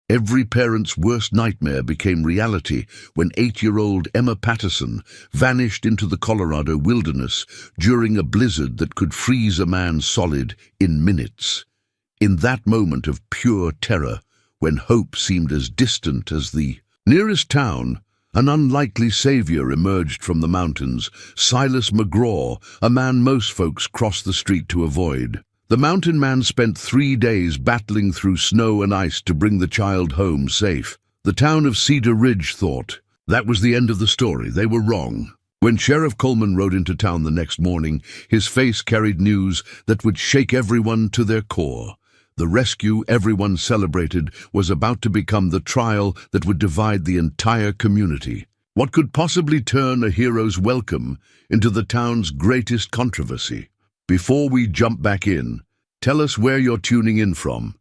Every parent's worst nightmare became reality when 8-year-old Emma Patterson vanished into the Colorado wilderness during a blizzard that could freeze a man solid in minutes. In that moment of pure terror, when hope seemed as distant as the nearest town, an unlikely savior emerged from the mountains, Silas McGraw, a man most folks cross the street to avoid. The mountain man spent 3 days battling through snow and ice to bring the child home safe. The town of Cedar Ridge thought that was the end of the story. They were wrong. When Sheriff Coleman rode into town the next morning, his face carried news that would shake everyone to their core. The rescue everyone celebrated was about to become the trial that would divide the entire community. What could possibly turn a hero's welcome into the town's greatest controversy? Before we jump back in, tell us where you're tuning in from.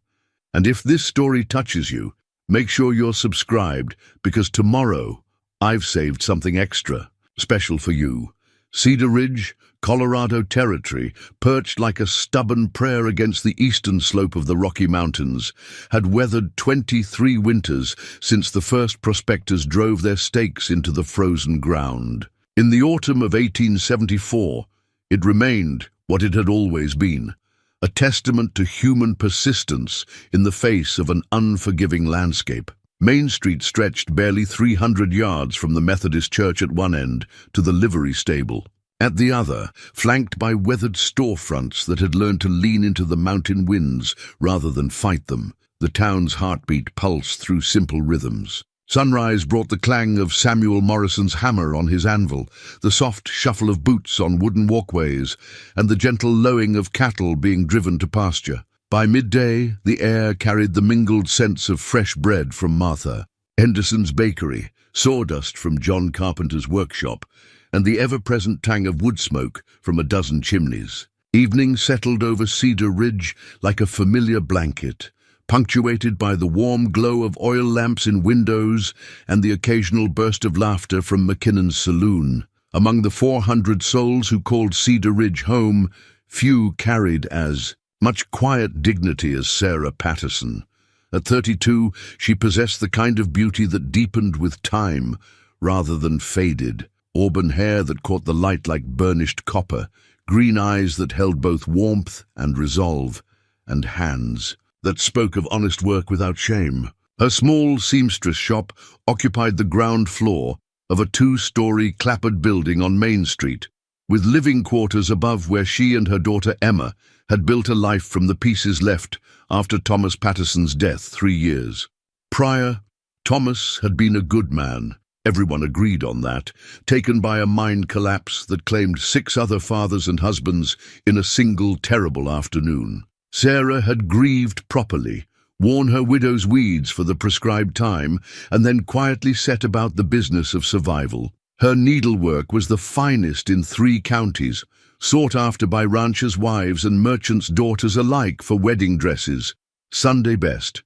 And if this story touches you, make sure you're subscribed, because tomorrow I've saved something extra, special for you. Cedar Ridge, Colorado Territory, perched like a stubborn prayer against the eastern slope of the Rocky Mountains, had weathered 23 winters since the first prospectors drove their stakes into the frozen ground. In the autumn of 1874, it remained what it had always been, a testament to human persistence in the face of an unforgiving landscape. Main Street stretched barely 300 yards from the Methodist church at one end to the livery stable. At the other, flanked by weathered storefronts that had learned to lean into the mountain winds rather than fight them, the town's heartbeat pulsed through simple rhythms. Sunrise brought the clang of Samuel Morrison's hammer on his anvil, the soft shuffle of boots on wooden walkways, and the gentle lowing of cattle being driven to pasture. By midday, the air carried the mingled scents of fresh bread from Martha, Henderson's bakery, sawdust from John Carpenter's workshop, and the ever-present tang of wood smoke from a dozen chimneys. Evening settled over Cedar Ridge like a familiar blanket, punctuated by the warm glow of oil lamps in windows and the occasional burst of laughter from McKinnon's saloon. Among the 400 souls who called Cedar Ridge home, few carried as much quiet dignity as Sarah Patterson. At 32, she possessed the kind of beauty that deepened with time rather than faded. Auburn hair that caught the light like burnished copper, green eyes that held both warmth and resolve, and hands that spoke of honest work without shame. Her small seamstress shop occupied the ground floor of a 2-story clapboard building on Main Street, with living quarters above where she and her daughter Emma had built a life from the pieces left after Thomas Patterson's death 3 years prior. Thomas had been a good man. Everyone agreed on that, taken by a mind collapse that claimed 6 other fathers and husbands in a single terrible afternoon. Sarah had grieved properly, worn her widow's weeds for the prescribed time, and then quietly set about the business of survival. Her needlework was the finest in 3 counties, sought after by ranchers' wives and merchants' daughters alike for wedding dresses, Sunday best,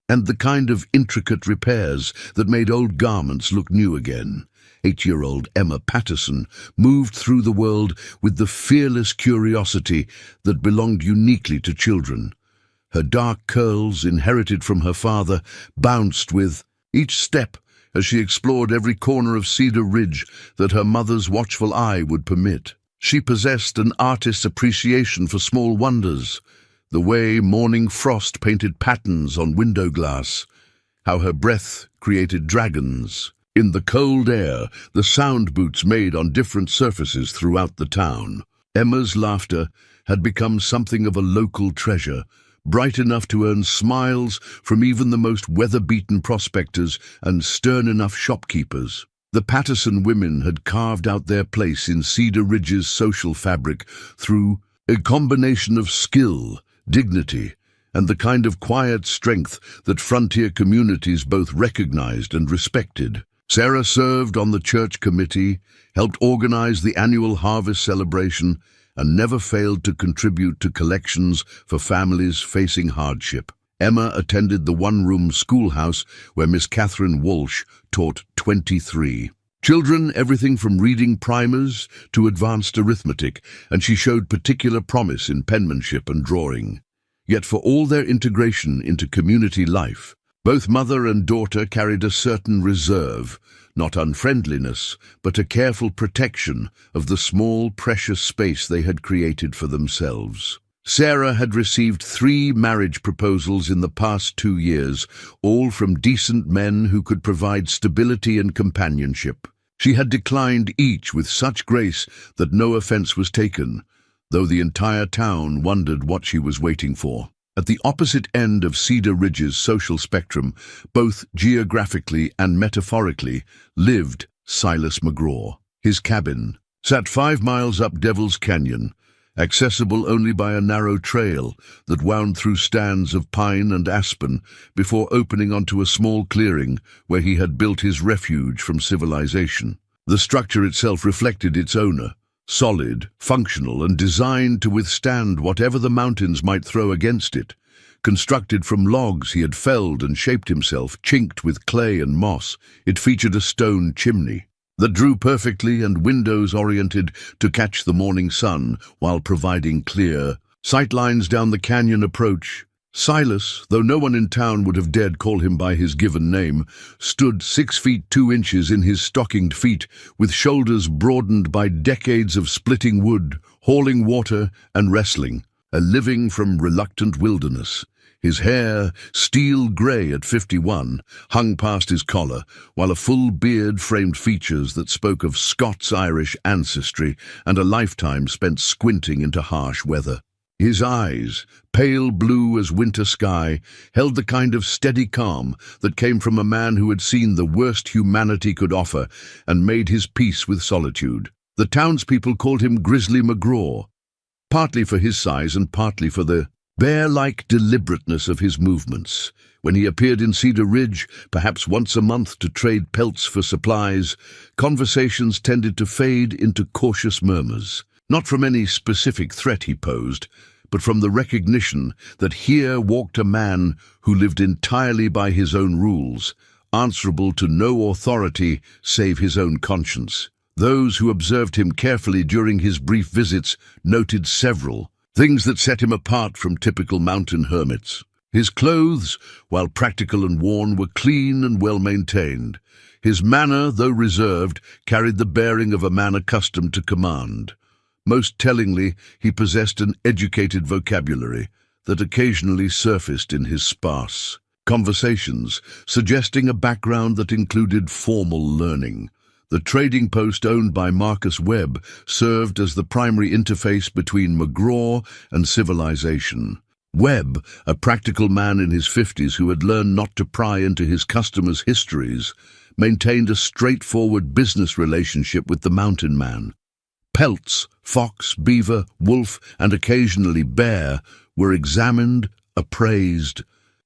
and the kind of intricate repairs that made old garments look new again. 8-year-old Emma Patterson moved through the world with the fearless curiosity that belonged uniquely to children. Her dark curls, inherited from her father, bounced with each step as she explored every corner of Cedar Ridge that her mother's watchful eye would permit. She possessed an artist's appreciation for small wonders, the way morning frost painted patterns on window glass, how her breath created dragons. In the cold air, the sound boots made on different surfaces throughout the town. Emma's laughter had become something of a local treasure, bright enough to earn smiles from even the most weather-beaten prospectors and stern enough shopkeepers. The Patterson women had carved out their place in Cedar Ridge's social fabric through a combination of skill, dignity, and the kind of quiet strength that frontier communities both recognized and respected. Sarah served on the church committee, helped organize the annual harvest celebration, and never failed to contribute to collections for families facing hardship. Emma attended the one-room schoolhouse where Miss Catherine Walsh taught 23 children everything from reading primers to advanced arithmetic, and she showed particular promise in penmanship and drawing. Yet for all their integration into community life, Both mother and daughter carried a certain reserve, not unfriendliness, but a careful protection of the small, precious space they had created for themselves. Sarah had received 3 marriage proposals in the past 2 years, all from decent men who could provide stability and companionship. She had declined each with such grace that no offense was taken, though the entire town wondered what she was waiting for. At the opposite end of Cedar Ridge's social spectrum, both geographically and metaphorically, lived Silas McGraw. His cabin sat 5 miles up Devil's Canyon, accessible only by a narrow trail that wound through stands of pine and aspen before opening onto a small clearing where he had built his refuge from civilization. The structure itself reflected its owner, solid, functional, and designed to withstand whatever the mountains might throw against it. Constructed from logs he had felled and shaped himself, chinked with clay and moss, it featured a stone chimney that drew perfectly and windows oriented to catch the morning sun while providing clear sightlines down the canyon approach. Silas, though no one in town would have dared call him by his given name, stood 6 feet 2 inches in his stockinged feet, with shoulders broadened by decades of splitting wood, hauling water, and wrestling, a living from reluctant wilderness. His hair, steel grey at 51, hung past his collar, while a full beard framed features that spoke of Scots-Irish ancestry and a lifetime spent squinting into harsh weather. His eyes, pale blue as winter sky, held the kind of steady calm that came from a man who had seen the worst humanity could offer and made his peace with solitude. The townspeople called him Grizzly McGraw, partly for his size and partly for the bear-like deliberateness of his movements. When he appeared in Cedar Ridge, perhaps once a month to trade pelts for supplies, conversations tended to fade into cautious murmurs, not from any specific threat he posed, but from the recognition that here walked a man who lived entirely by his own rules, answerable to no authority save his own conscience. Those who observed him carefully during his brief visits noted several things that set him apart from typical mountain hermits. His clothes, while practical and worn, were clean and well-maintained. His manner, though reserved, carried the bearing of a man accustomed to command. Most tellingly, he possessed an educated vocabulary that occasionally surfaced in his sparse conversations, suggesting a background that included formal learning. The trading post owned by Marcus Webb served as the primary interface between McGraw and civilization. Webb, a practical man in his 50s who had learned not to pry into his customers' histories, maintained a straightforward business relationship with the mountain man. Pelts, fox, beaver, wolf, and occasionally bear were examined, appraised,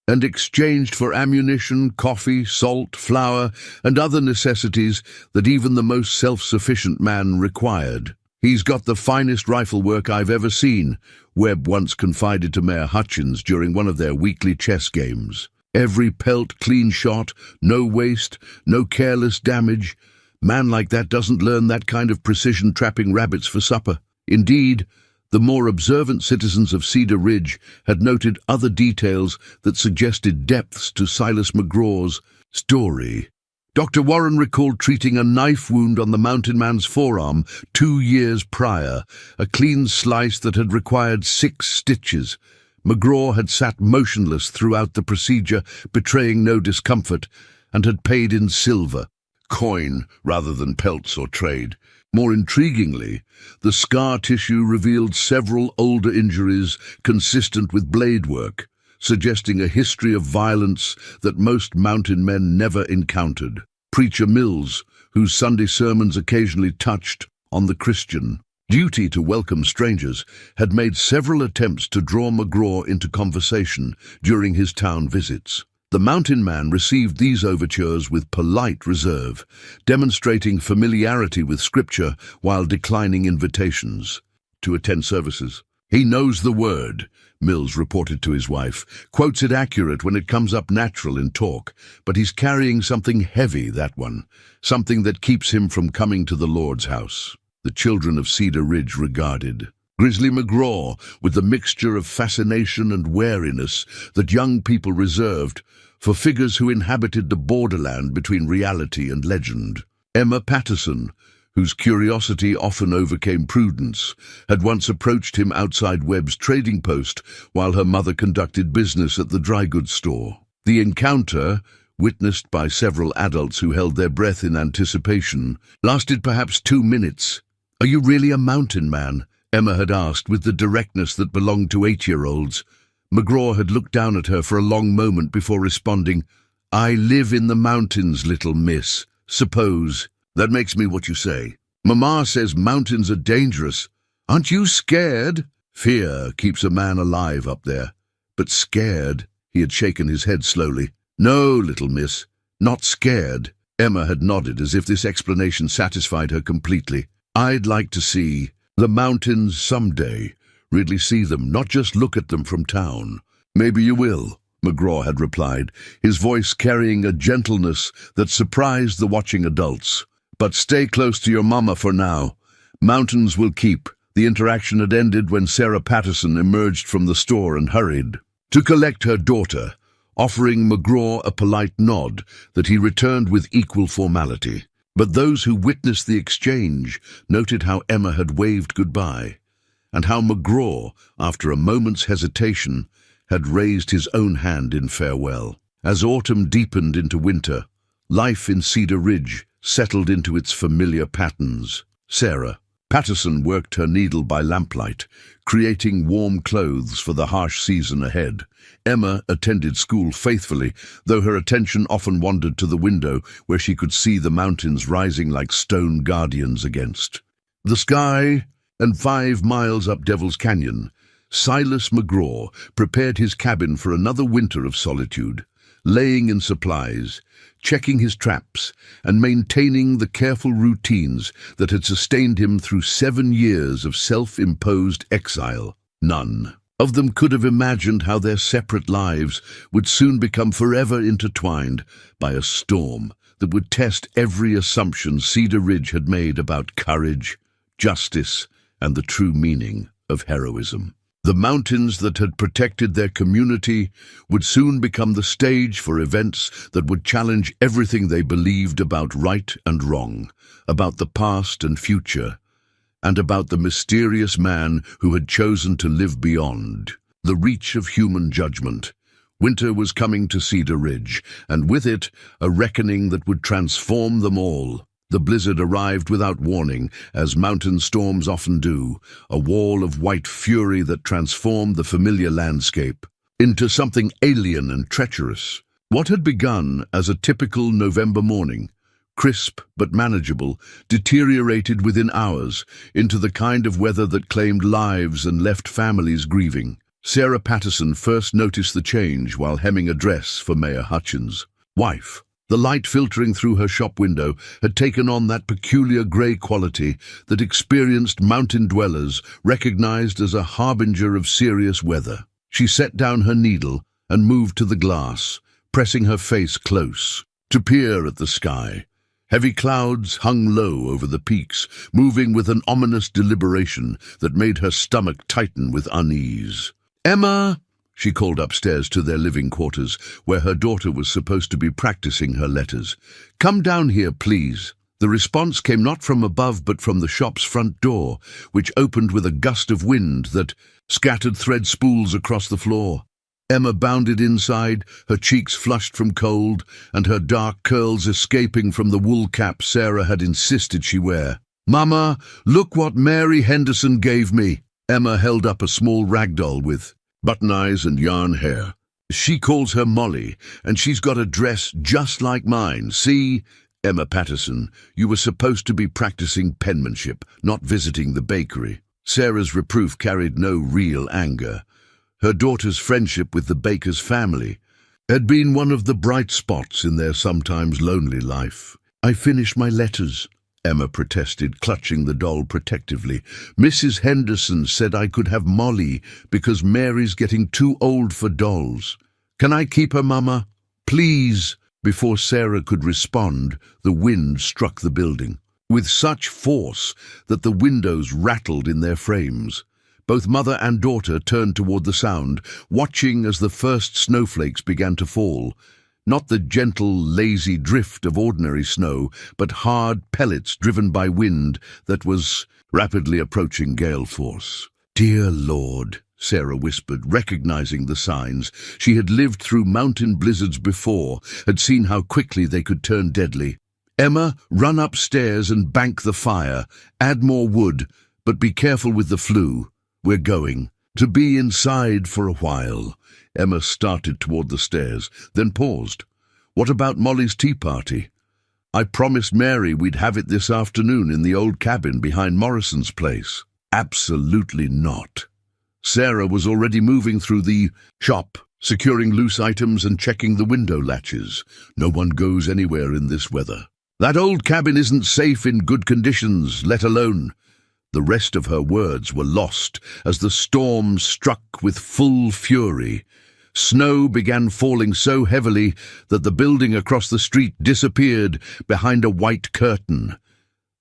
and exchanged for ammunition, coffee, salt, flour, and other necessities that even the most self-sufficient man required. "He's got the finest rifle work I've ever seen," Webb once confided to Mayor Hutchins during one of their weekly chess games. "Every pelt clean shot, no waste, no careless damage. Man like that doesn't learn that kind of precision trapping rabbits for supper." Indeed, the more observant citizens of Cedar Ridge had noted other details that suggested depths to Silas McGraw's story. Dr. Warren recalled treating a knife wound on the mountain man's forearm 2 years prior, a clean slice that had required 6 stitches. McGraw had sat motionless throughout the procedure, betraying no discomfort, and had paid in silver, coin rather than pelts or trade. More intriguingly, the scar tissue revealed several older injuries consistent with blade work, suggesting a history of violence that most mountain men never encountered. Preacher Mills, whose Sunday sermons occasionally touched on the Christian duty to welcome strangers, had made several attempts to draw McGraw into conversation during his town visits. The mountain man received these overtures with polite reserve, demonstrating familiarity with Scripture while declining invitations to attend services. "He knows the word," Mills reported to his wife, "quotes it accurate when it comes up natural in talk, but he's carrying something heavy, that one, something that keeps him from coming to the Lord's house." The children of Cedar Ridge regarded Grizzly McGraw with the mixture of fascination and wariness that young people reserved for figures who inhabited the borderland between reality and legend. Emma Patterson, whose curiosity often overcame prudence, had once approached him outside Webb's trading post while her mother conducted business at the dry goods store. The encounter, witnessed by several adults who held their breath in anticipation, lasted perhaps 2 minutes. "Are you really a mountain man?" Emma had asked with the directness that belonged to 8-year-olds. McGraw had looked down at her for a long moment before responding, "I live in the mountains, little miss. Suppose. That makes me what you say. Mama says mountains are dangerous. Aren't you scared? Fear keeps a man alive up there. But scared?" He had shaken his head slowly. "No, little miss, not scared." Emma had nodded as if this explanation satisfied her completely. "I'd like to see the mountains someday. Really see them, not just look at them from town." "Maybe you will," McGraw had replied, his voice carrying a gentleness that surprised the watching adults. "But stay close to your mama for now. Mountains will keep." The interaction had ended when Sarah Patterson emerged from the store and hurried to collect her daughter, offering McGraw a polite nod that he returned with equal formality. But those who witnessed the exchange noted how Emma had waved goodbye, and how McGraw, after a moment's hesitation, had raised his own hand in farewell. As autumn deepened into winter, life in Cedar Ridge settled into its familiar patterns. Sarah Patterson worked her needle by lamplight, creating warm clothes for the harsh season ahead. Emma attended school faithfully, though her attention often wandered to the window where she could see the mountains rising like stone guardians against the sky. And 5 miles up Devil's Canyon, Silas McGraw prepared his cabin for another winter of solitude, laying in supplies, checking his traps, and maintaining the careful routines that had sustained him through 7 years of self-imposed exile. None of them could have imagined how their separate lives would soon become forever intertwined by a storm that would test every assumption Cedar Ridge had made about courage, justice, and the true meaning of heroism. The mountains that had protected their community would soon become the stage for events that would challenge everything they believed about right and wrong, about the past and future, and about the mysterious man who had chosen to live beyond the reach of human judgment. Winter was coming to Cedar Ridge, and with it, a reckoning that would transform them all. The blizzard arrived without warning, as mountain storms often do, a wall of white fury that transformed the familiar landscape into something alien and treacherous. What had begun as a typical November morning, crisp but manageable, deteriorated within hours into the kind of weather that claimed lives and left families grieving. Sarah Patterson first noticed the change while hemming a dress for Mayor Hutchins' wife. The light filtering through her shop window had taken on that peculiar grey quality that experienced mountain dwellers recognized as a harbinger of serious weather. She set down her needle and moved to the glass, pressing her face close to peer at the sky. Heavy clouds hung low over the peaks, moving with an ominous deliberation that made her stomach tighten with unease. "Emma!" she called upstairs to their living quarters, where her daughter was supposed to be practicing her letters. "Come down here, please." The response came not from above but from the shop's front door, which opened with a gust of wind that scattered thread spools across the floor. Emma bounded inside, her cheeks flushed from cold, and her dark curls escaping from the wool cap Sarah had insisted she wear. "Mama, look what Mary Henderson gave me." Emma held up a small rag doll with button eyes and yarn hair. "She calls her Molly, and she's got a dress just like mine. See, Emma Patterson, you were supposed to be practicing penmanship, not visiting the bakery." Sarah's reproof carried no real anger. Her daughter's friendship with the baker's family had been one of the bright spots in their sometimes lonely life. "I finished my letters," Emma protested, clutching the doll protectively. "Mrs. Henderson said I could have Molly because Mary's getting too old for dolls. Can I keep her, Mama? Please?" Before Sarah could respond, the wind struck the building, with such force that the windows rattled in their frames. Both mother and daughter turned toward the sound, watching as the first snowflakes began to fall. Not the gentle, lazy drift of ordinary snow, but hard pellets driven by wind that was rapidly approaching gale force. "Dear Lord," Sarah whispered, recognizing the signs. She had lived through mountain blizzards before, had seen how quickly they could turn deadly. "Emma, run upstairs and bank the fire. Add more wood, but be careful with the flue. We're going to be inside for a while." Emma started toward the stairs, then paused. "What about Molly's tea party? I promised Mary we'd have it this afternoon in the old cabin behind Morrison's place." "Absolutely not." Sarah was already moving through the shop, securing loose items and checking the window latches. "No one goes anywhere in this weather. That old cabin isn't safe in good conditions, let alone—" The rest of her words were lost as the storm struck with full fury. Snow began falling so heavily that the building across the street disappeared behind a white curtain.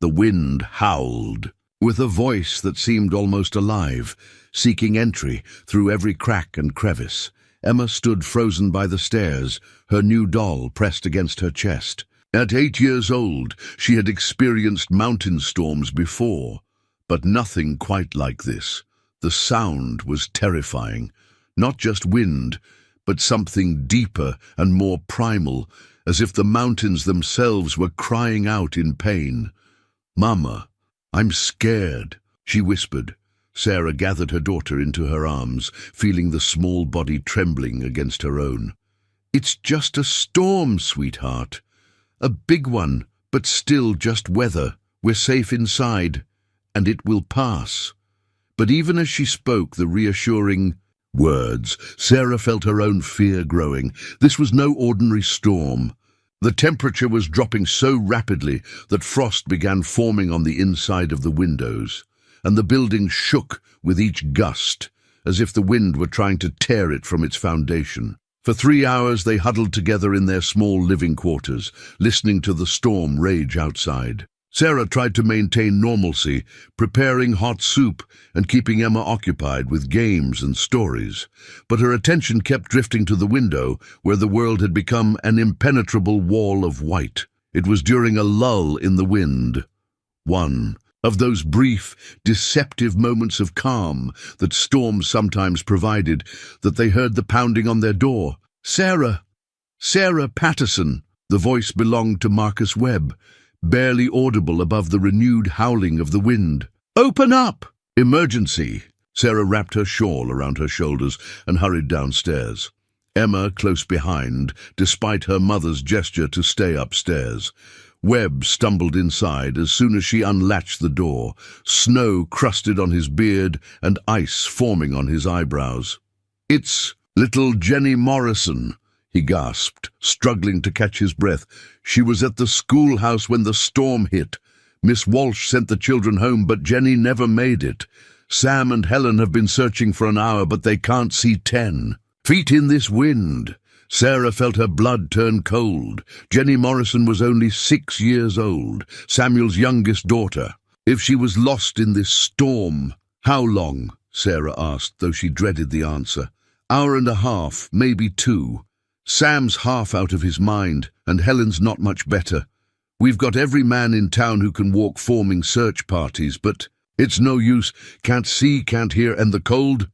The wind howled, with a voice that seemed almost alive, seeking entry through every crack and crevice. Emma stood frozen by the stairs, her new doll pressed against her chest. At 8 years old, she had experienced mountain storms before, but nothing quite like this. The sound was terrifying. Not just wind, but something deeper and more primal, as if the mountains themselves were crying out in pain. "Mama, I'm scared," she whispered. Sarah gathered her daughter into her arms, feeling the small body trembling against her own. "It's just a storm, sweetheart. A big one, but still just weather. We're safe inside, and it will pass." But even as she spoke the reassuring words, Sarah felt her own fear growing. This was no ordinary storm. The temperature was dropping so rapidly that frost began forming on the inside of the windows, and the building shook with each gust, as if the wind were trying to tear it from its foundation. For 3 hours they huddled together in their small living quarters, listening to the storm rage outside. Sarah tried to maintain normalcy, preparing hot soup and keeping Emma occupied with games and stories. But her attention kept drifting to the window, where the world had become an impenetrable wall of white. It was during a lull in the wind, one of those brief, deceptive moments of calm that storms sometimes provided, that they heard the pounding on their door. "Sarah! Sarah Patterson!" The voice belonged to Marcus Webb, barely audible above the renewed howling of the wind. "Open up!" "Emergency!" Sarah wrapped her shawl around her shoulders and hurried downstairs. Emma close behind, despite her mother's gesture to stay upstairs. Webb stumbled inside as soon as she unlatched the door, snow crusted on his beard and ice forming on his eyebrows. "It's little Jenny Morrison," he gasped, struggling to catch his breath. "She was at the schoolhouse when the storm hit. Miss Walsh sent the children home, but Jenny never made it. Sam and Helen have been searching for an hour, but they can't see 10 feet in this wind." Sarah felt her blood turn cold. Jenny Morrison was only 6 years old, Samuel's youngest daughter. If she was lost in this storm— "How long?" Sarah asked, though she dreaded the answer. "Hour and a half, maybe 2. Sam's half out of his mind, and Helen's not much better. We've got every man in town who can walk forming search parties, but it's no use. Can't see, can't hear, and the cold?"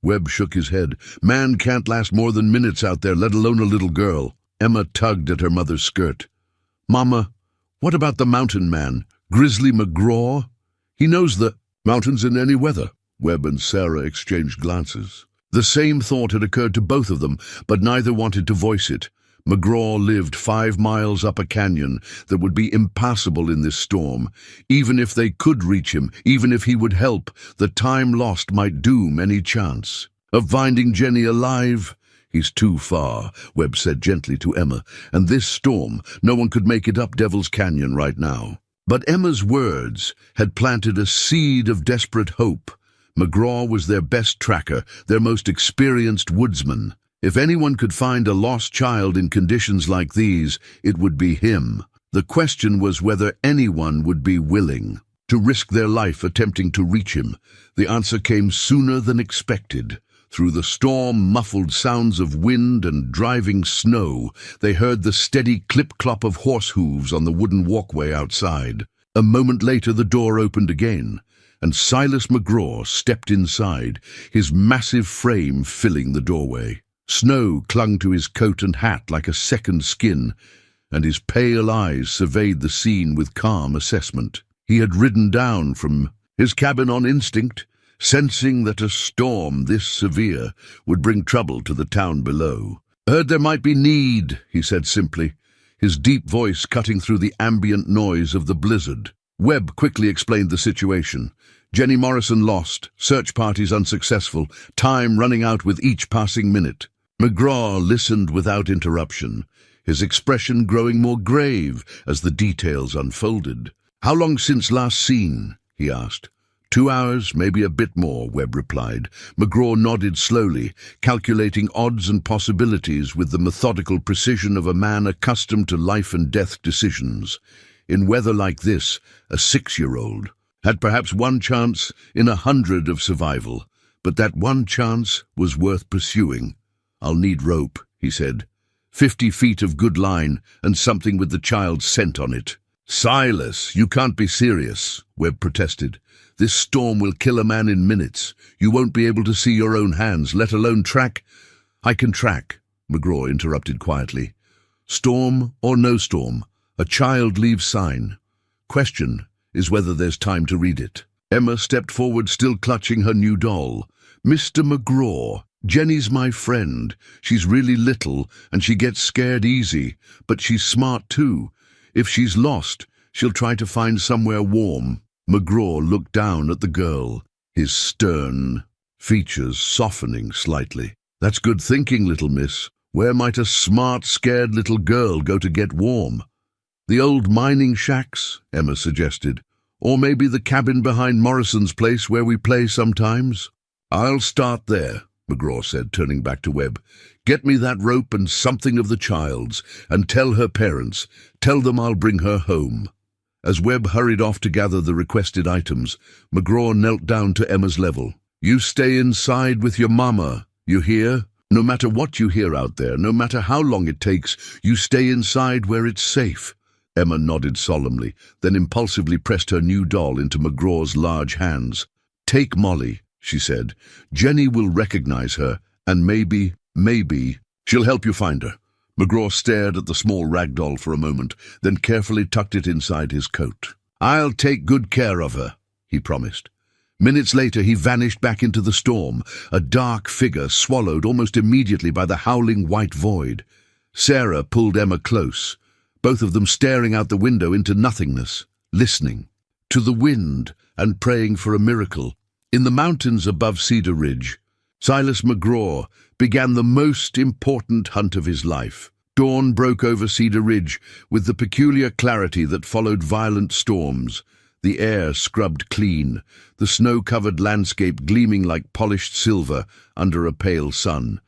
Webb shook his head. "Man can't last more than minutes out there, let alone a little girl." Emma tugged at her mother's skirt. "Mama, what about the mountain man, Grizzly McGraw? He knows the mountains in any weather." Webb and Sarah exchanged glances. The same thought had occurred to both of them, but neither wanted to voice it. McGraw lived 5 miles up a canyon that would be impassable in this storm. Even if they could reach him, even if he would help, the time lost might doom any chance of finding Jenny alive. "He's too far," Webb said gently to Emma, "and this storm, no one could make it up Devil's Canyon right now." But Emma's words had planted a seed of desperate hope. McGraw was their best tracker, their most experienced woodsman. If anyone could find a lost child in conditions like these, it would be him. The question was whether anyone would be willing to risk their life attempting to reach him. The answer came sooner than expected. Through the storm-muffled sounds of wind and driving snow, they heard the steady clip-clop of horse hooves on the wooden walkway outside. A moment later the door opened again, and Silas McGraw stepped inside, his massive frame filling the doorway. Snow clung to his coat and hat like a second skin, and his pale eyes surveyed the scene with calm assessment. He had ridden down from his cabin on instinct, sensing that a storm this severe would bring trouble to the town below. "Heard there might be need," he said simply, his deep voice cutting through the ambient noise of the blizzard. Webb quickly explained the situation. Jenny Morrison lost, search parties unsuccessful, time running out with each passing minute. McGraw listened without interruption, his expression growing more grave as the details unfolded. "How long since last seen?" he asked. 2 hours, maybe a bit more," Webb replied. McGraw nodded slowly, calculating odds and possibilities with the methodical precision of a man accustomed to life-and-death decisions. In weather like this, a 6-year-old had perhaps one chance in 100 of survival, but that one chance was worth pursuing. "I'll need rope," he said. 50 feet of good line and something with the child's scent on it. "Silas, you can't be serious," Webb protested. "This storm will kill a man in minutes. You won't be able to see your own hands, let alone track." "I can track," McGraw interrupted quietly. "Storm or no storm, a child leaves sign. Question is whether there's time to read it." Emma stepped forward, still clutching her new doll. "Mr. McGraw, Jenny's my friend. She's really little, and she gets scared easy, but she's smart too. If she's lost, she'll try to find somewhere warm." McGraw looked down at the girl, his stern features softening slightly. "That's good thinking, little miss. Where might a smart, scared little girl go to get warm?" "The old mining shacks," Emma suggested. "Or maybe the cabin behind Morrison's place where we play sometimes." "I'll start there," McGraw said, turning back to Webb. "Get me that rope and something of the child's, and tell her parents. Tell them I'll bring her home." As Webb hurried off to gather the requested items, McGraw knelt down to Emma's level. "You stay inside with your mama, you hear? No matter what you hear out there, no matter how long it takes, you stay inside where it's safe." Emma nodded solemnly, then impulsively pressed her new doll into McGraw's large hands. "Take Molly," she said. "Jenny will recognize her, and maybe, she'll help you find her." McGraw stared at the small rag doll for a moment, then carefully tucked it inside his coat. "I'll take good care of her," he promised. Minutes later he vanished back into the storm, a dark figure swallowed almost immediately by the howling white void. Sarah pulled Emma close, both of them staring out the window into nothingness, listening to the wind and praying for a miracle. In the mountains above Cedar Ridge, Silas McGraw began the most important hunt of his life. Dawn broke over Cedar Ridge with the peculiar clarity that followed violent storms. The air scrubbed clean, the snow-covered landscape gleaming like polished silver under a pale sun.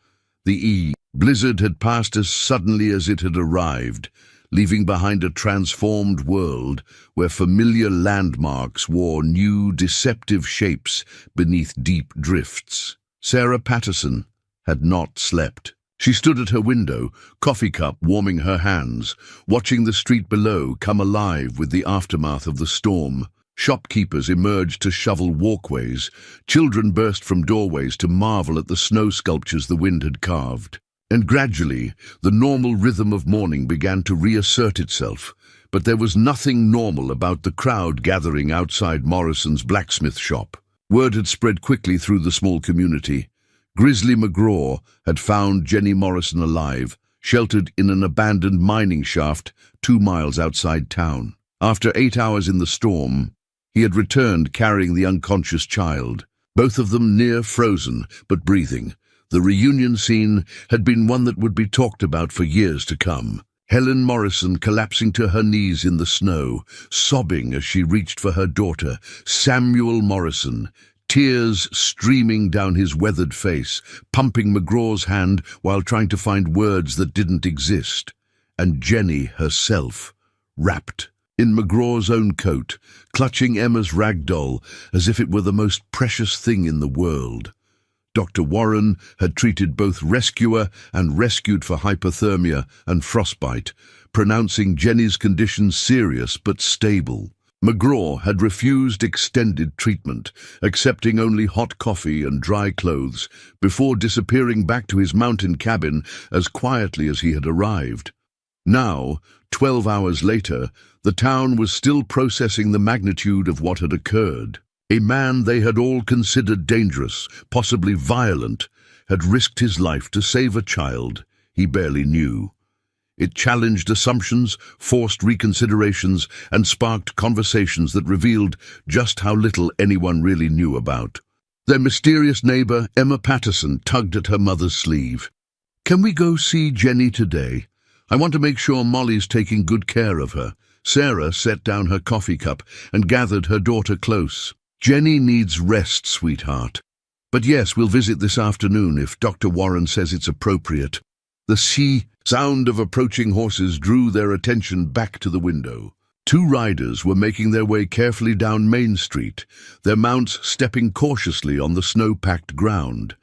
The blizzard had passed as suddenly as it had arrived, leaving behind a transformed world where familiar landmarks wore new, deceptive shapes beneath deep drifts. Sarah Patterson had not slept. She stood at her window, coffee cup warming her hands, watching the street below come alive with the aftermath of the storm. Shopkeepers emerged to shovel walkways. Children burst from doorways to marvel at the snow sculptures the wind had carved. And gradually, the normal rhythm of morning began to reassert itself. But there was nothing normal about the crowd gathering outside Morrison's blacksmith shop. Word had spread quickly through the small community. Grizzly McGraw had found Jenny Morrison alive, sheltered in an abandoned mining shaft 2 miles outside town. After 8 hours in the storm, he had returned carrying the unconscious child, both of them near frozen but breathing. The reunion scene had been one that would be talked about for years to come. Helen Morrison collapsing to her knees in the snow, sobbing as she reached for her daughter, Samuel Morrison, tears streaming down his weathered face, pumping McGraw's hand while trying to find words that didn't exist. And Jenny herself, wrapped in McGraw's own coat, clutching Emma's rag doll as if it were the most precious thing in the world. Dr. Warren had treated both rescuer and rescued for hypothermia and frostbite, pronouncing Jenny's condition serious but stable. McGraw had refused extended treatment, accepting only hot coffee and dry clothes, before disappearing back to his mountain cabin as quietly as he had arrived. Now, 12 hours later, the town was still processing the magnitude of what had occurred. A man they had all considered dangerous, possibly violent, had risked his life to save a child he barely knew. It challenged assumptions, forced reconsiderations, and sparked conversations that revealed just how little anyone really knew about. Their mysterious neighbor, Emma Patterson, tugged at her mother's sleeve. "Can we go see Jenny today? I want to make sure Molly's taking good care of her." Sarah set down her coffee cup and gathered her daughter close. "Jenny needs rest, sweetheart. But yes, we'll visit this afternoon if Dr. Warren says it's appropriate." The sound of approaching horses drew their attention back to the window. Two riders were making their way carefully down Main Street, their mounts stepping cautiously on the snow-packed ground.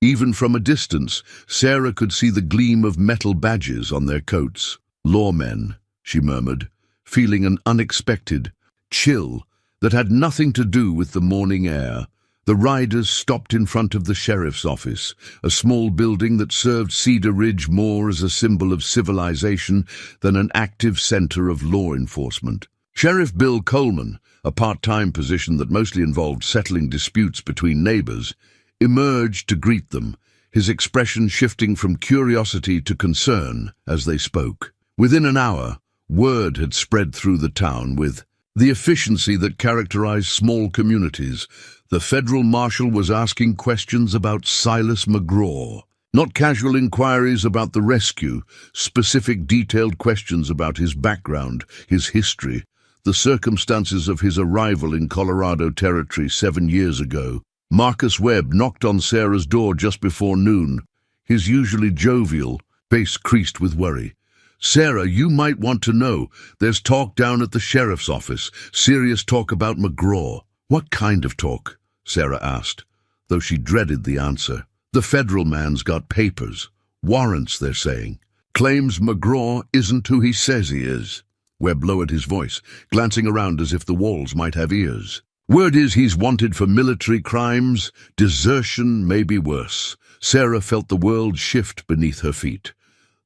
Even from a distance, Sarah could see the gleam of metal badges on their coats. "Lawmen," she murmured, feeling an unexpected chill that had nothing to do with the morning air. The riders stopped in front of the sheriff's office, a small building that served Cedar Ridge more as a symbol of civilization than an active center of law enforcement. Sheriff Bill Coleman, a part-time position that mostly involved settling disputes between neighbors, emerged to greet them, his expression shifting from curiosity to concern as they spoke. Within an hour, word had spread through the town with the efficiency that characterized small communities. The federal marshal was asking questions about Silas McGraw. Not casual inquiries about the rescue, specific detailed questions about his background, his history, the circumstances of his arrival in Colorado Territory 7 years ago. Marcus Webb knocked on Sarah's door just before noon, his usually jovial face creased with worry. "Sarah, you might want to know. There's talk down at the sheriff's office, serious talk about McGraw." "What kind of talk?" Sarah asked, though she dreaded the answer. "The federal man's got papers. Warrants, they're saying. Claims McGraw isn't who he says he is." Webb lowered his voice, glancing around as if the walls might have ears. "Word is he's wanted for military crimes, desertion, maybe worse." Sarah felt the world shift beneath her feet.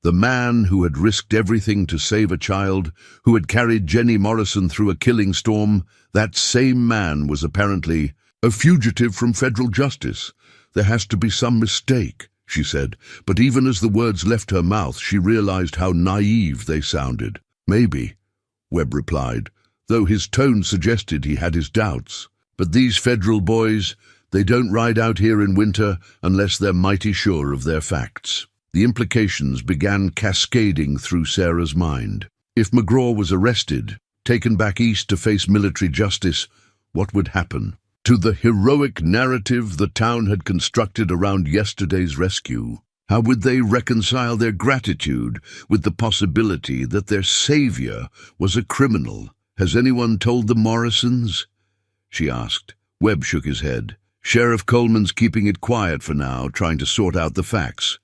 The man who had risked everything to save a child, who had carried Jenny Morrison through a killing storm, that same man was apparently a fugitive from federal justice. "There has to be some mistake," she said, but even as the words left her mouth, she realized how naive they sounded. "Maybe," Webb replied, though his tone suggested he had his doubts. "But these federal boys, they don't ride out here in winter unless they're mighty sure of their facts." The implications began cascading through Sarah's mind. If McGraw was arrested, taken back east to face military justice, what would happen to the heroic narrative the town had constructed around yesterday's rescue? How would they reconcile their gratitude with the possibility that their savior was a criminal? "Has anyone told the Morrisons?" she asked. Webb shook his head. "Sheriff Coleman's keeping it quiet for now, trying to sort out the facts.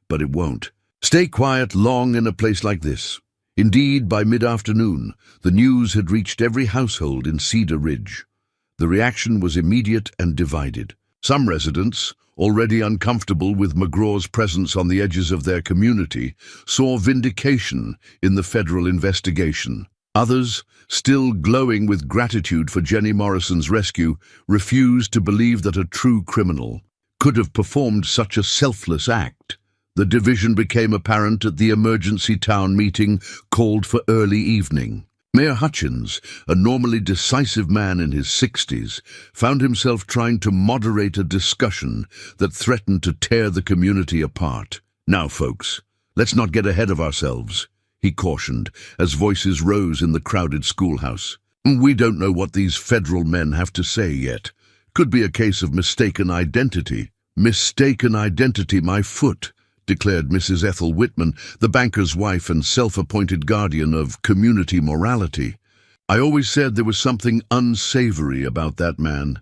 But it won't stay quiet long in a place like this." Indeed, by mid-afternoon, the news had reached every household in Cedar Ridge. The reaction was immediate and divided. Some residents, already uncomfortable with McGraw's presence on the edges of their community, saw vindication in the federal investigation. Others, still glowing with gratitude for Jenny Morrison's rescue, refused to believe that a true criminal could have performed such a selfless act. The division became apparent at the emergency town meeting called for early evening. Mayor Hutchins, a normally decisive man in his 60s, found himself trying to moderate a discussion that threatened to tear the community apart. "Now, folks, let's not get ahead of ourselves," he cautioned as voices rose in the crowded schoolhouse. "We don't know what these federal men have to say yet. Could be a case of mistaken identity." "Mistaken identity, my foot," declared Mrs. Ethel Whitman, the banker's wife and self-appointed guardian of community morality. "I always said there was something unsavory about that man.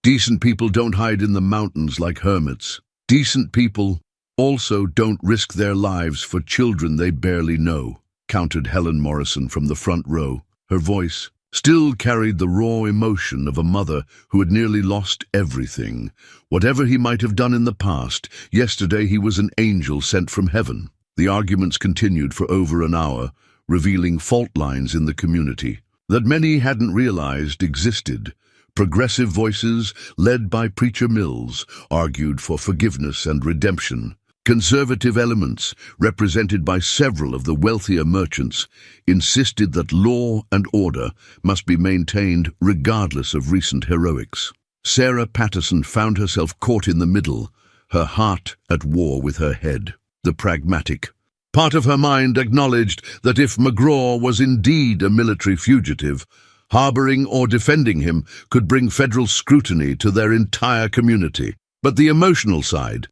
Decent people don't hide in the mountains like hermits. Decent people also don't risk their lives for children they barely know, countered Helen Morrison from the front row. Her voice still carried the raw emotion of a mother who had nearly lost everything. Whatever he might have done in the past, yesterday he was an angel sent from heaven. The arguments continued for over an hour, revealing fault lines in the community that many hadn't realized existed. Progressive voices, led by Preacher Mills, argued for forgiveness and redemption. Conservative elements, represented by several of the wealthier merchants, insisted that law and order must be maintained regardless of recent heroics. Sarah Patterson found herself caught in the middle, her heart at war with her head. The pragmatic part of her mind acknowledged that if McGraw was indeed a military fugitive, harboring or defending him could bring federal scrutiny to their entire community. But the emotional side,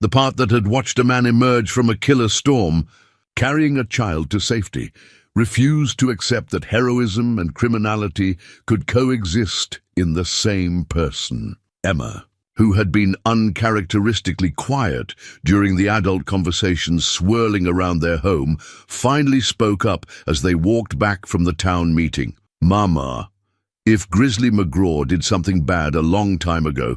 the part that had watched a man emerge from a killer storm, carrying a child to safety, refused to accept that heroism and criminality could coexist in the same person. Emma, who had been uncharacteristically quiet during the adult conversations swirling around their home, finally spoke up as they walked back from the town meeting. Mama, if Grizzly McGraw did something bad a long time ago,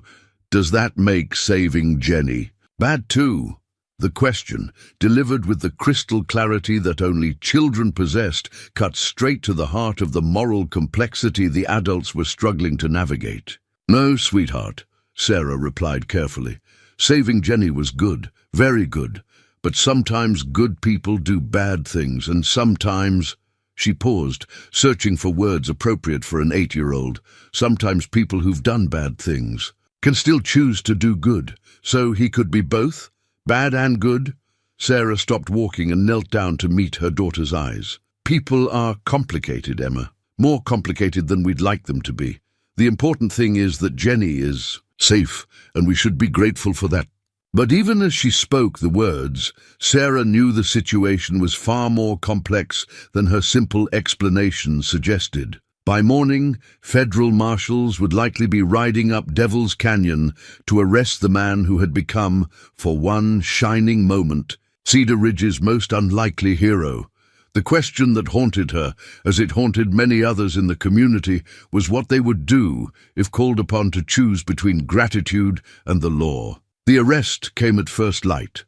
does that make saving Jenny bad too? The question, delivered with the crystal clarity that only children possessed, cut straight to the heart of the moral complexity the adults were struggling to navigate. No, sweetheart, Sarah replied carefully. Saving Jenny was good, very good, but sometimes good people do bad things, and sometimes... She paused, searching for words appropriate for an 8-year-old. Sometimes people who've done bad things can still choose to do good. So he could be both, bad and good? Sarah stopped walking and knelt down to meet her daughter's eyes. People are complicated, Emma. More complicated than we'd like them to be. The important thing is that Jenny is safe, and we should be grateful for that. But even as she spoke the words, Sarah knew the situation was far more complex than her simple explanation suggested. By morning, federal marshals would likely be riding up Devil's Canyon to arrest the man who had become, for one shining moment, Cedar Ridge's most unlikely hero. The question that haunted her, as it haunted many others in the community, was what they would do if called upon to choose between gratitude and the law. The arrest came at first light,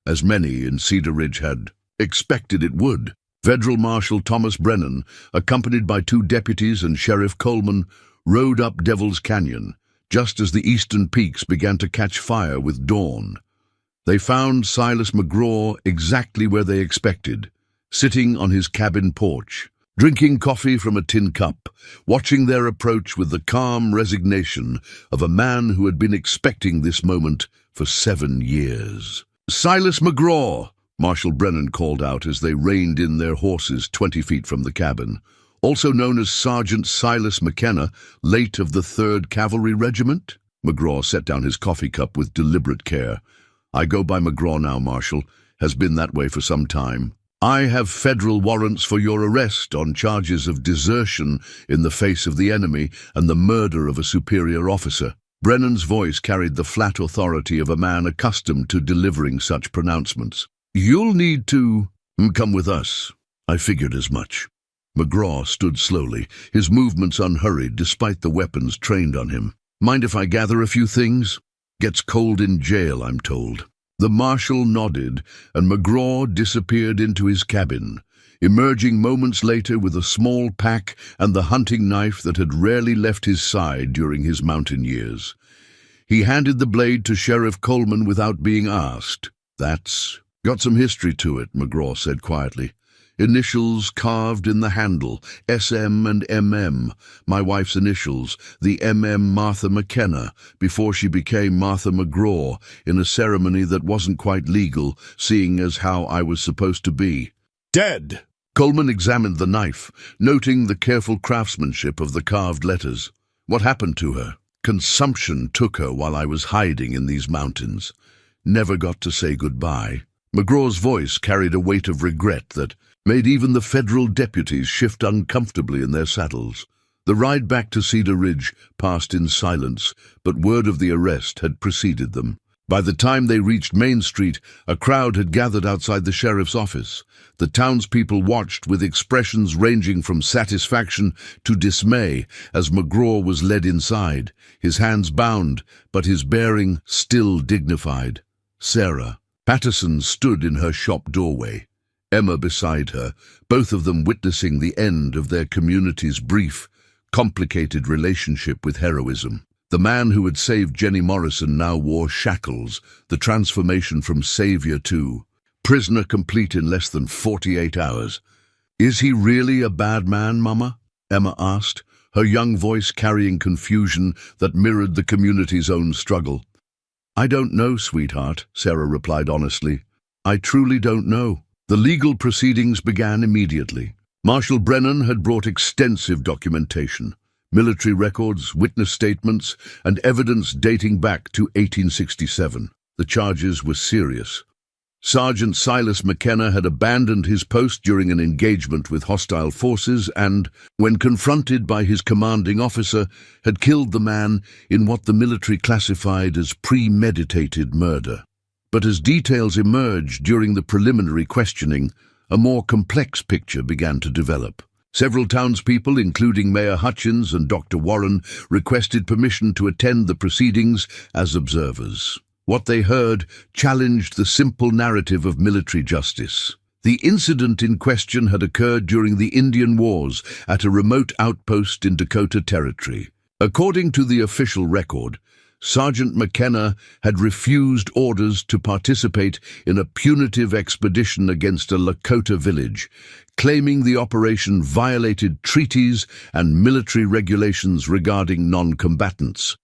as many in Cedar Ridge had expected it would. Federal Marshal Thomas Brennan, accompanied by 2 deputies and Sheriff Coleman, rode up Devil's Canyon, just as the eastern peaks began to catch fire with dawn. They found Silas McGraw exactly where they expected, sitting on his cabin porch, drinking coffee from a tin cup, watching their approach with the calm resignation of a man who had been expecting this moment for 7 years. "Silas McGraw," Marshal Brennan called out as they reined in their horses 20 feet from the cabin. "Also known as Sergeant Silas McKenna, late of the 3rd Cavalry Regiment?" McGraw set down his coffee cup with deliberate care. "I go by McGraw now, Marshal. Has been that way for some time. I have federal warrants for your arrest on charges of desertion in the face of the enemy and the murder of a superior officer." Brennan's voice carried the flat authority of a man accustomed to delivering such pronouncements. "You'll need to come with us." "I figured as much." McGraw stood slowly, his movements unhurried despite the weapons trained on him. "Mind if I gather a few things? Gets cold in jail, I'm told." The marshal nodded, and McGraw disappeared into his cabin, emerging moments later with a small pack and the hunting knife that had rarely left his side during his mountain years. He handed the blade to Sheriff Coleman without being asked. "That's got some history to it," McGraw said quietly. "Initials carved in the handle, SM and MM, my wife's initials, the MM Martha McKenna, before she became Martha McGraw, in a ceremony that wasn't quite legal, seeing as how I was supposed to be." "Dead!" Coleman examined the knife, noting the careful craftsmanship of the carved letters. "What happened to her?" "Consumption took her while I was hiding in these mountains. Never got to say goodbye." McGraw's voice carried a weight of regret that made even the federal deputies shift uncomfortably in their saddles. The ride back to Cedar Ridge passed in silence, but word of the arrest had preceded them. By the time they reached Main Street, a crowd had gathered outside the sheriff's office. The townspeople watched with expressions ranging from satisfaction to dismay as McGraw was led inside, his hands bound, but his bearing still dignified. Sarah Patterson stood in her shop doorway, Emma beside her, both of them witnessing the end of their community's brief, complicated relationship with heroism. The man who had saved Jenny Morrison now wore shackles, the transformation from savior to prisoner complete in less than 48 hours. "Is he really a bad man, Mama?" Emma asked, her young voice carrying confusion that mirrored the community's own struggle. "I don't know, sweetheart," Sarah replied honestly. "I truly don't know." The legal proceedings began immediately. Marshal Brennan had brought extensive documentation. Military records, witness statements, and evidence dating back to 1867. The charges were serious. Sergeant Silas McKenna had abandoned his post during an engagement with hostile forces and, when confronted by his commanding officer, had killed the man in what the military classified as premeditated murder. But as details emerged during the preliminary questioning, a more complex picture began to develop. Several townspeople, including Mayor Hutchins and Dr. Warren, requested permission to attend the proceedings as observers. What they heard challenged the simple narrative of military justice. The incident in question had occurred during the Indian Wars at a remote outpost in Dakota Territory. According to the official record, Sergeant McKenna had refused orders to participate in a punitive expedition against a Lakota village, claiming the operation violated treaties and military regulations regarding non-combatants.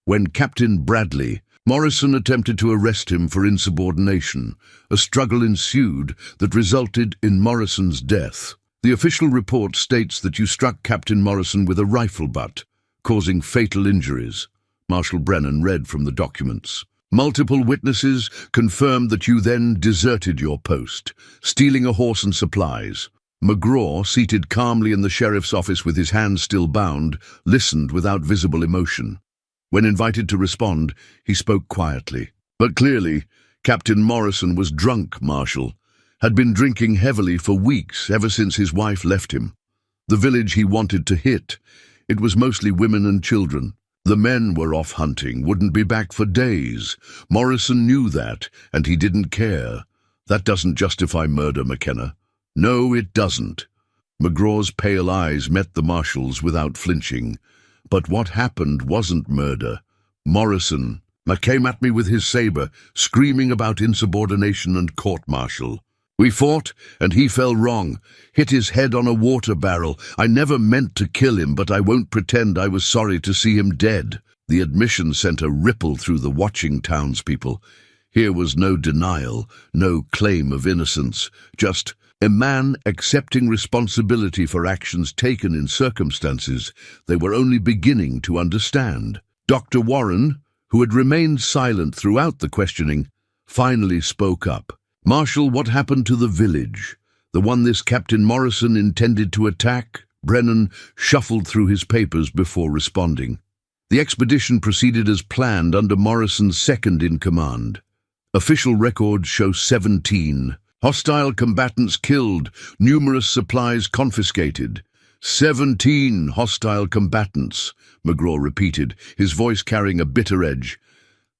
When Captain Bradley Morrison attempted to arrest him for insubordination, a struggle ensued that resulted in Morrison's death. The official report states that you struck Captain Morrison with a rifle butt, causing fatal injuries. Marshal Brennan read from the documents. Multiple witnesses confirmed that you then deserted your post, stealing a horse and supplies. McGraw, seated calmly in the sheriff's office with his hands still bound, listened without visible emotion. When invited to respond, he spoke quietly. But clearly, Captain Morrison was drunk, Marshal. Had been drinking heavily for weeks, ever since his wife left him. The village he wanted to hit, it was mostly women and children. The men were off hunting, wouldn't be back for days. Morrison knew that, and he didn't care. That doesn't justify murder, McKenna. No, it doesn't. McGraw's pale eyes met the marshal's without flinching. But what happened wasn't murder. Morrison came at me with his saber, screaming about insubordination and court-martial. We fought, and he fell wrong, hit his head on a water barrel. I never meant to kill him, but I won't pretend I was sorry to see him dead. The admission sent a ripple through the watching townspeople. Here was no denial, no claim of innocence, just a man accepting responsibility for actions taken in circumstances they were only beginning to understand. Dr. Warren, who had remained silent throughout the questioning, finally spoke up. Marshal, what happened to the village? The one this Captain Morrison intended to attack? Brennan shuffled through his papers before responding. The expedition proceeded as planned under Morrison's second-in-command. Official records show 17. Hostile combatants killed, numerous supplies confiscated. 17 hostile combatants, McGraw repeated, his voice carrying a bitter edge.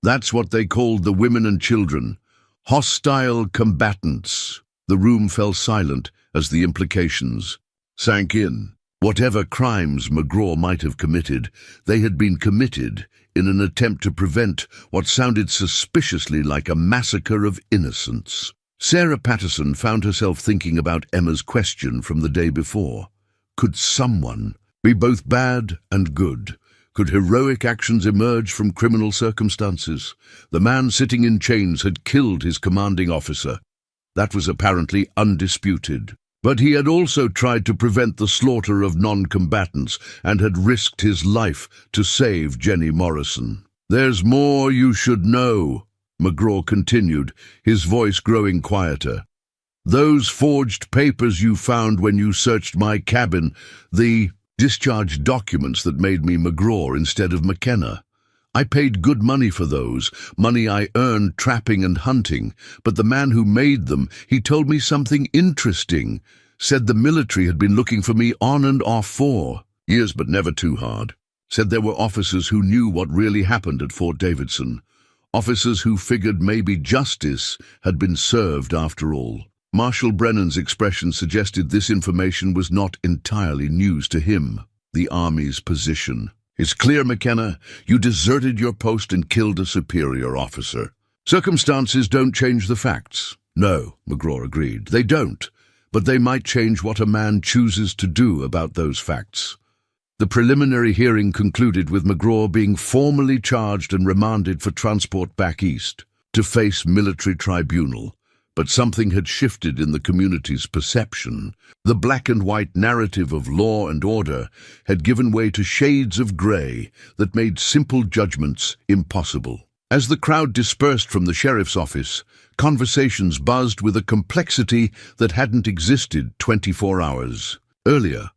That's what they called the women and children. Hostile combatants. The room fell silent as the implications sank in. Whatever crimes McGraw might have committed, they had been committed in an attempt to prevent what sounded suspiciously like a massacre of innocents. Sarah Patterson found herself thinking about Emma's question from the day before. Could someone be both bad and good? Could heroic actions emerge from criminal circumstances? The man sitting in chains had killed his commanding officer. That was apparently undisputed. But he had also tried to prevent the slaughter of non-combatants and had risked his life to save Jenny Morrison. There's more you should know, McGraw continued, his voice growing quieter. Those forged papers you found when you searched my cabin, the discharged documents that made me McGraw instead of McKenna. I paid good money for those, money I earned trapping and hunting, but the man who made them, he told me something interesting. Said the military had been looking for me on and off for years, but never too hard. Said there were officers who knew what really happened at Fort Davidson. Officers who figured maybe justice had been served after all. Marshal Brennan's expression suggested this information was not entirely news to him. The Army's position. It's clear, McKenna, you deserted your post and killed a superior officer. Circumstances don't change the facts. No, McGraw agreed. They don't, but they might change what a man chooses to do about those facts. The preliminary hearing concluded with McGraw being formally charged and remanded for transport back east to face military tribunal. But something had shifted in the community's perception. The black and white narrative of law and order had given way to shades of grey that made simple judgments impossible. As the crowd dispersed from the sheriff's office, conversations buzzed with a complexity that hadn't existed 24 hours earlier.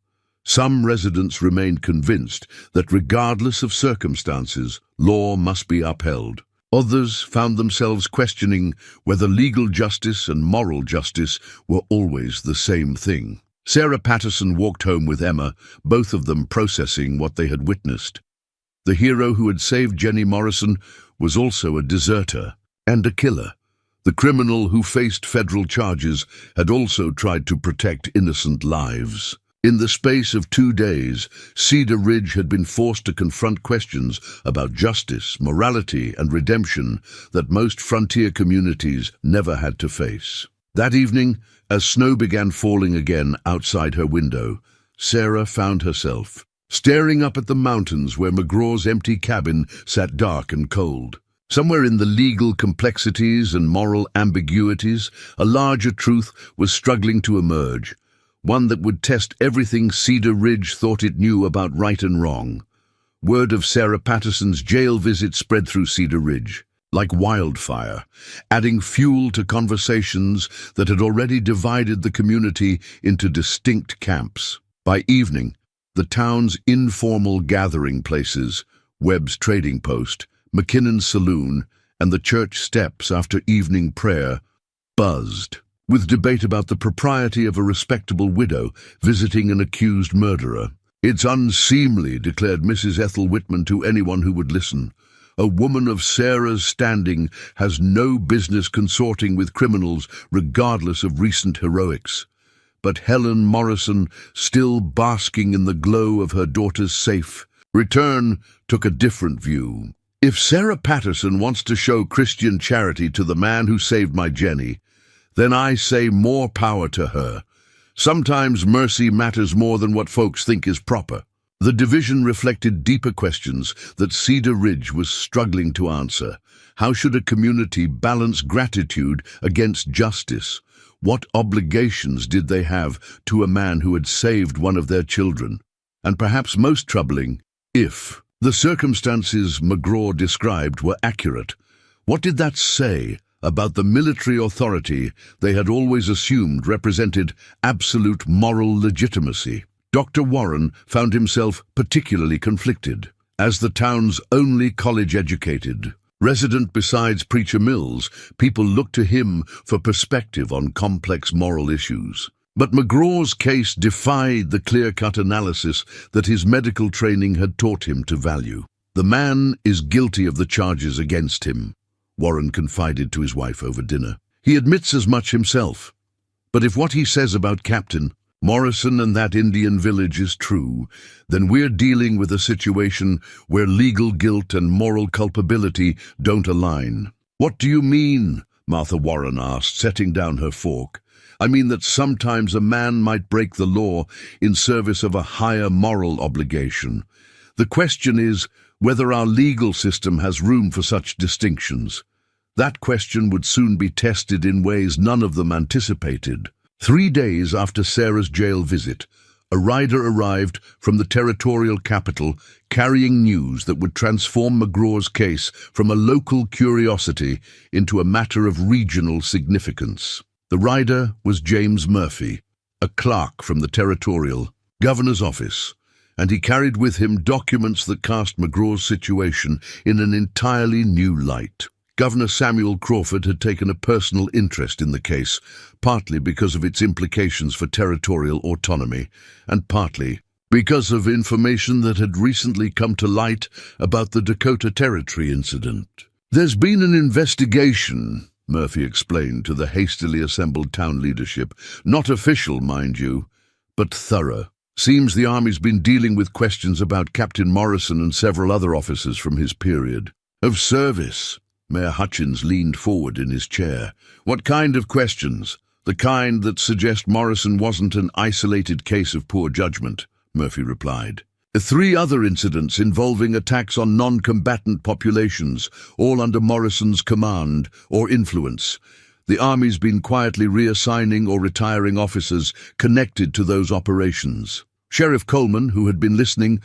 Some residents remained convinced that regardless of circumstances, law must be upheld. Others found themselves questioning whether legal justice and moral justice were always the same thing. Sarah Patterson walked home with Emma, both of them processing what they had witnessed. The hero who had saved Jenny Morrison was also a deserter and a killer. The criminal who faced federal charges had also tried to protect innocent lives. In the space of 2 days, Cedar Ridge had been forced to confront questions about justice, morality, and redemption that most frontier communities never had to face. That evening, as snow began falling again outside her window, Sarah found herself staring up at the mountains where McGraw's empty cabin sat dark and cold. Somewhere in the legal complexities and moral ambiguities, a larger truth was struggling to emerge. One that would test everything Cedar Ridge thought it knew about right and wrong. Word of Sarah Patterson's jail visit spread through Cedar Ridge, like wildfire, adding fuel to conversations that had already divided the community into distinct camps. By evening, the town's informal gathering places, Webb's trading post, McKinnon's saloon, and the church steps after evening prayer, buzzed with debate about the propriety of a respectable widow visiting an accused murderer. "It's unseemly," declared Mrs. Ethel Whitman to anyone who would listen. "A woman of Sarah's standing has no business consorting with criminals regardless of recent heroics." But Helen Morrison, still basking in the glow of her daughter's safe return, took a different view. "If Sarah Patterson wants to show Christian charity to the man who saved my Jenny, then I say more power to her. Sometimes mercy matters more than what folks think is proper." The division reflected deeper questions that Cedar Ridge was struggling to answer. How should a community balance gratitude against justice? What obligations did they have to a man who had saved one of their children? And perhaps most troubling, if the circumstances McGraw described were accurate, what did that say about the military authority they had always assumed represented absolute moral legitimacy? Dr. Warren found himself particularly conflicted. As the town's only college-educated resident besides Preacher Mills, people looked to him for perspective on complex moral issues. But McGraw's case defied the clear-cut analysis that his medical training had taught him to value. "The man is guilty of the charges against him," Warren confided to his wife over dinner. "He admits as much himself. But if what he says about Captain Morrison and that Indian village is true, then we're dealing with a situation where legal guilt and moral culpability don't align." "What do you mean?" Martha Warren asked, setting down her fork. "I mean that sometimes a man might break the law in service of a higher moral obligation. The question is whether our legal system has room for such distinctions. That question would soon be tested in ways none of them anticipated." 3 days after Sarah's jail visit, a rider arrived from the territorial capital carrying news that would transform McGraw's case from a local curiosity into a matter of regional significance. The rider was James Murphy, a clerk from the territorial governor's office, and he carried with him documents that cast McGraw's situation in an entirely new light. Governor Samuel Crawford had taken a personal interest in the case, partly because of its implications for territorial autonomy, and partly because of information that had recently come to light about the Dakota Territory incident. "There's been an investigation," Murphy explained to the hastily assembled town leadership. "Not official, mind you, but thorough. Seems the Army's been dealing with questions about Captain Morrison and several other officers from his period of service." Mayor Hutchins leaned forward in his chair. "What kind of questions?" "The kind that suggest Morrison wasn't an isolated case of poor judgment," Murphy replied. "3 other incidents involving attacks on non-combatant populations, all under Morrison's command or influence. The Army's been quietly reassigning or retiring officers connected to those operations." Sheriff Coleman, who had been listening,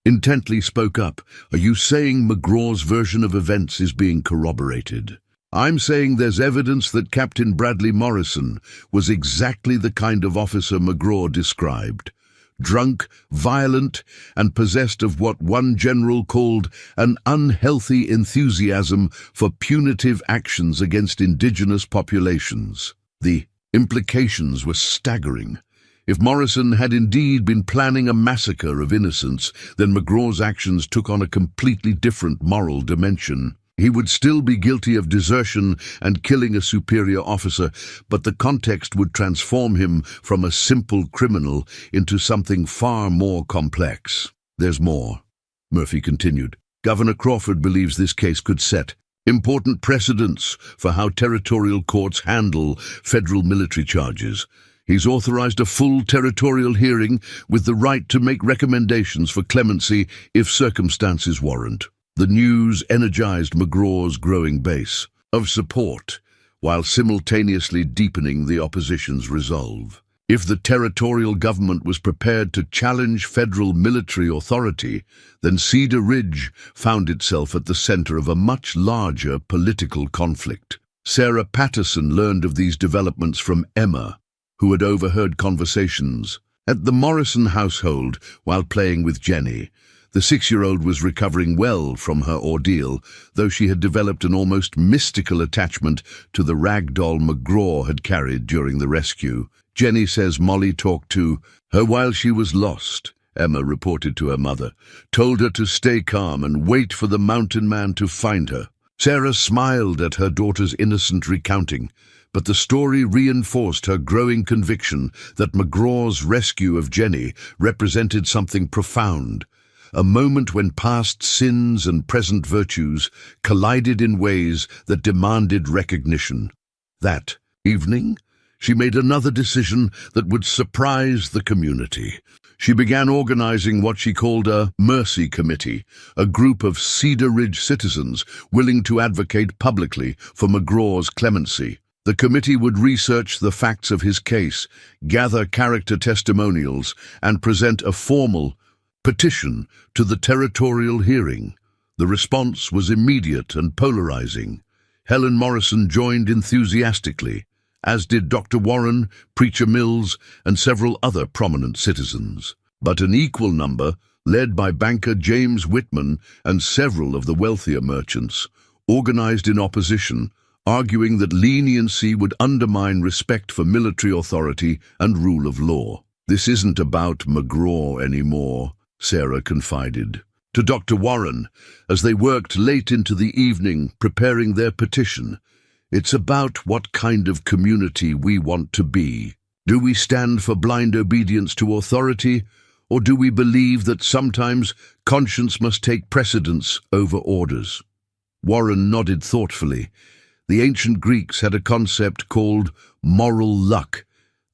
intently spoke up. "Are you saying McGraw's version of events is being corroborated?" "I'm saying there's evidence that Captain Bradley Morrison was exactly the kind of officer McGraw described. Drunk, violent, and possessed of what one general called an unhealthy enthusiasm for punitive actions against indigenous populations." The implications were staggering. If Morrison had indeed been planning a massacre of innocents, then McGraw's actions took on a completely different moral dimension. He would still be guilty of desertion and killing a superior officer, but the context would transform him from a simple criminal into something far more complex. "There's more," Murphy continued. "Governor Crawford believes this case could set important precedents for how territorial courts handle federal military charges. He's authorized a full territorial hearing with the right to make recommendations for clemency if circumstances warrant." The news energized McGraw's growing base of support, while simultaneously deepening the opposition's resolve. If the territorial government was prepared to challenge federal military authority, then Cedar Ridge found itself at the center of a much larger political conflict. Sarah Patterson learned of these developments from Emma, who had overheard conversations at the Morrison household while playing with Jenny. The 6-year-old was recovering well from her ordeal, though she had developed an almost mystical attachment to the rag doll McGraw had carried during the rescue. Jenny says Molly talked to her while she was lost, Emma reported to her mother, told her to stay calm and wait for the mountain man to find her. Sarah smiled at her daughter's innocent recounting, but the story reinforced her growing conviction that McGraw's rescue of Jenny represented something profound, a moment when past sins and present virtues collided in ways that demanded recognition. That evening, she made another decision that would surprise the community. She began organizing what she called a Mercy Committee, a group of Cedar Ridge citizens willing to advocate publicly for McGraw's clemency. The committee would research the facts of his case, gather character testimonials, and present a formal petition to the territorial hearing. The response was immediate and polarizing. Helen Morrison joined enthusiastically, as did Dr. Warren, Preacher Mills, and several other prominent citizens. But an equal number, led by banker James Whitman and several of the wealthier merchants, organized in opposition, arguing that leniency would undermine respect for military authority and rule of law. "This isn't about McGraw anymore," Sarah confided to Dr. Warren as they worked late into the evening preparing their petition. "It's about what kind of community we want to be. Do we stand for blind obedience to authority, or do we believe that sometimes conscience must take precedence over orders?" Warren nodded thoughtfully. The ancient Greeks had a concept called moral luck,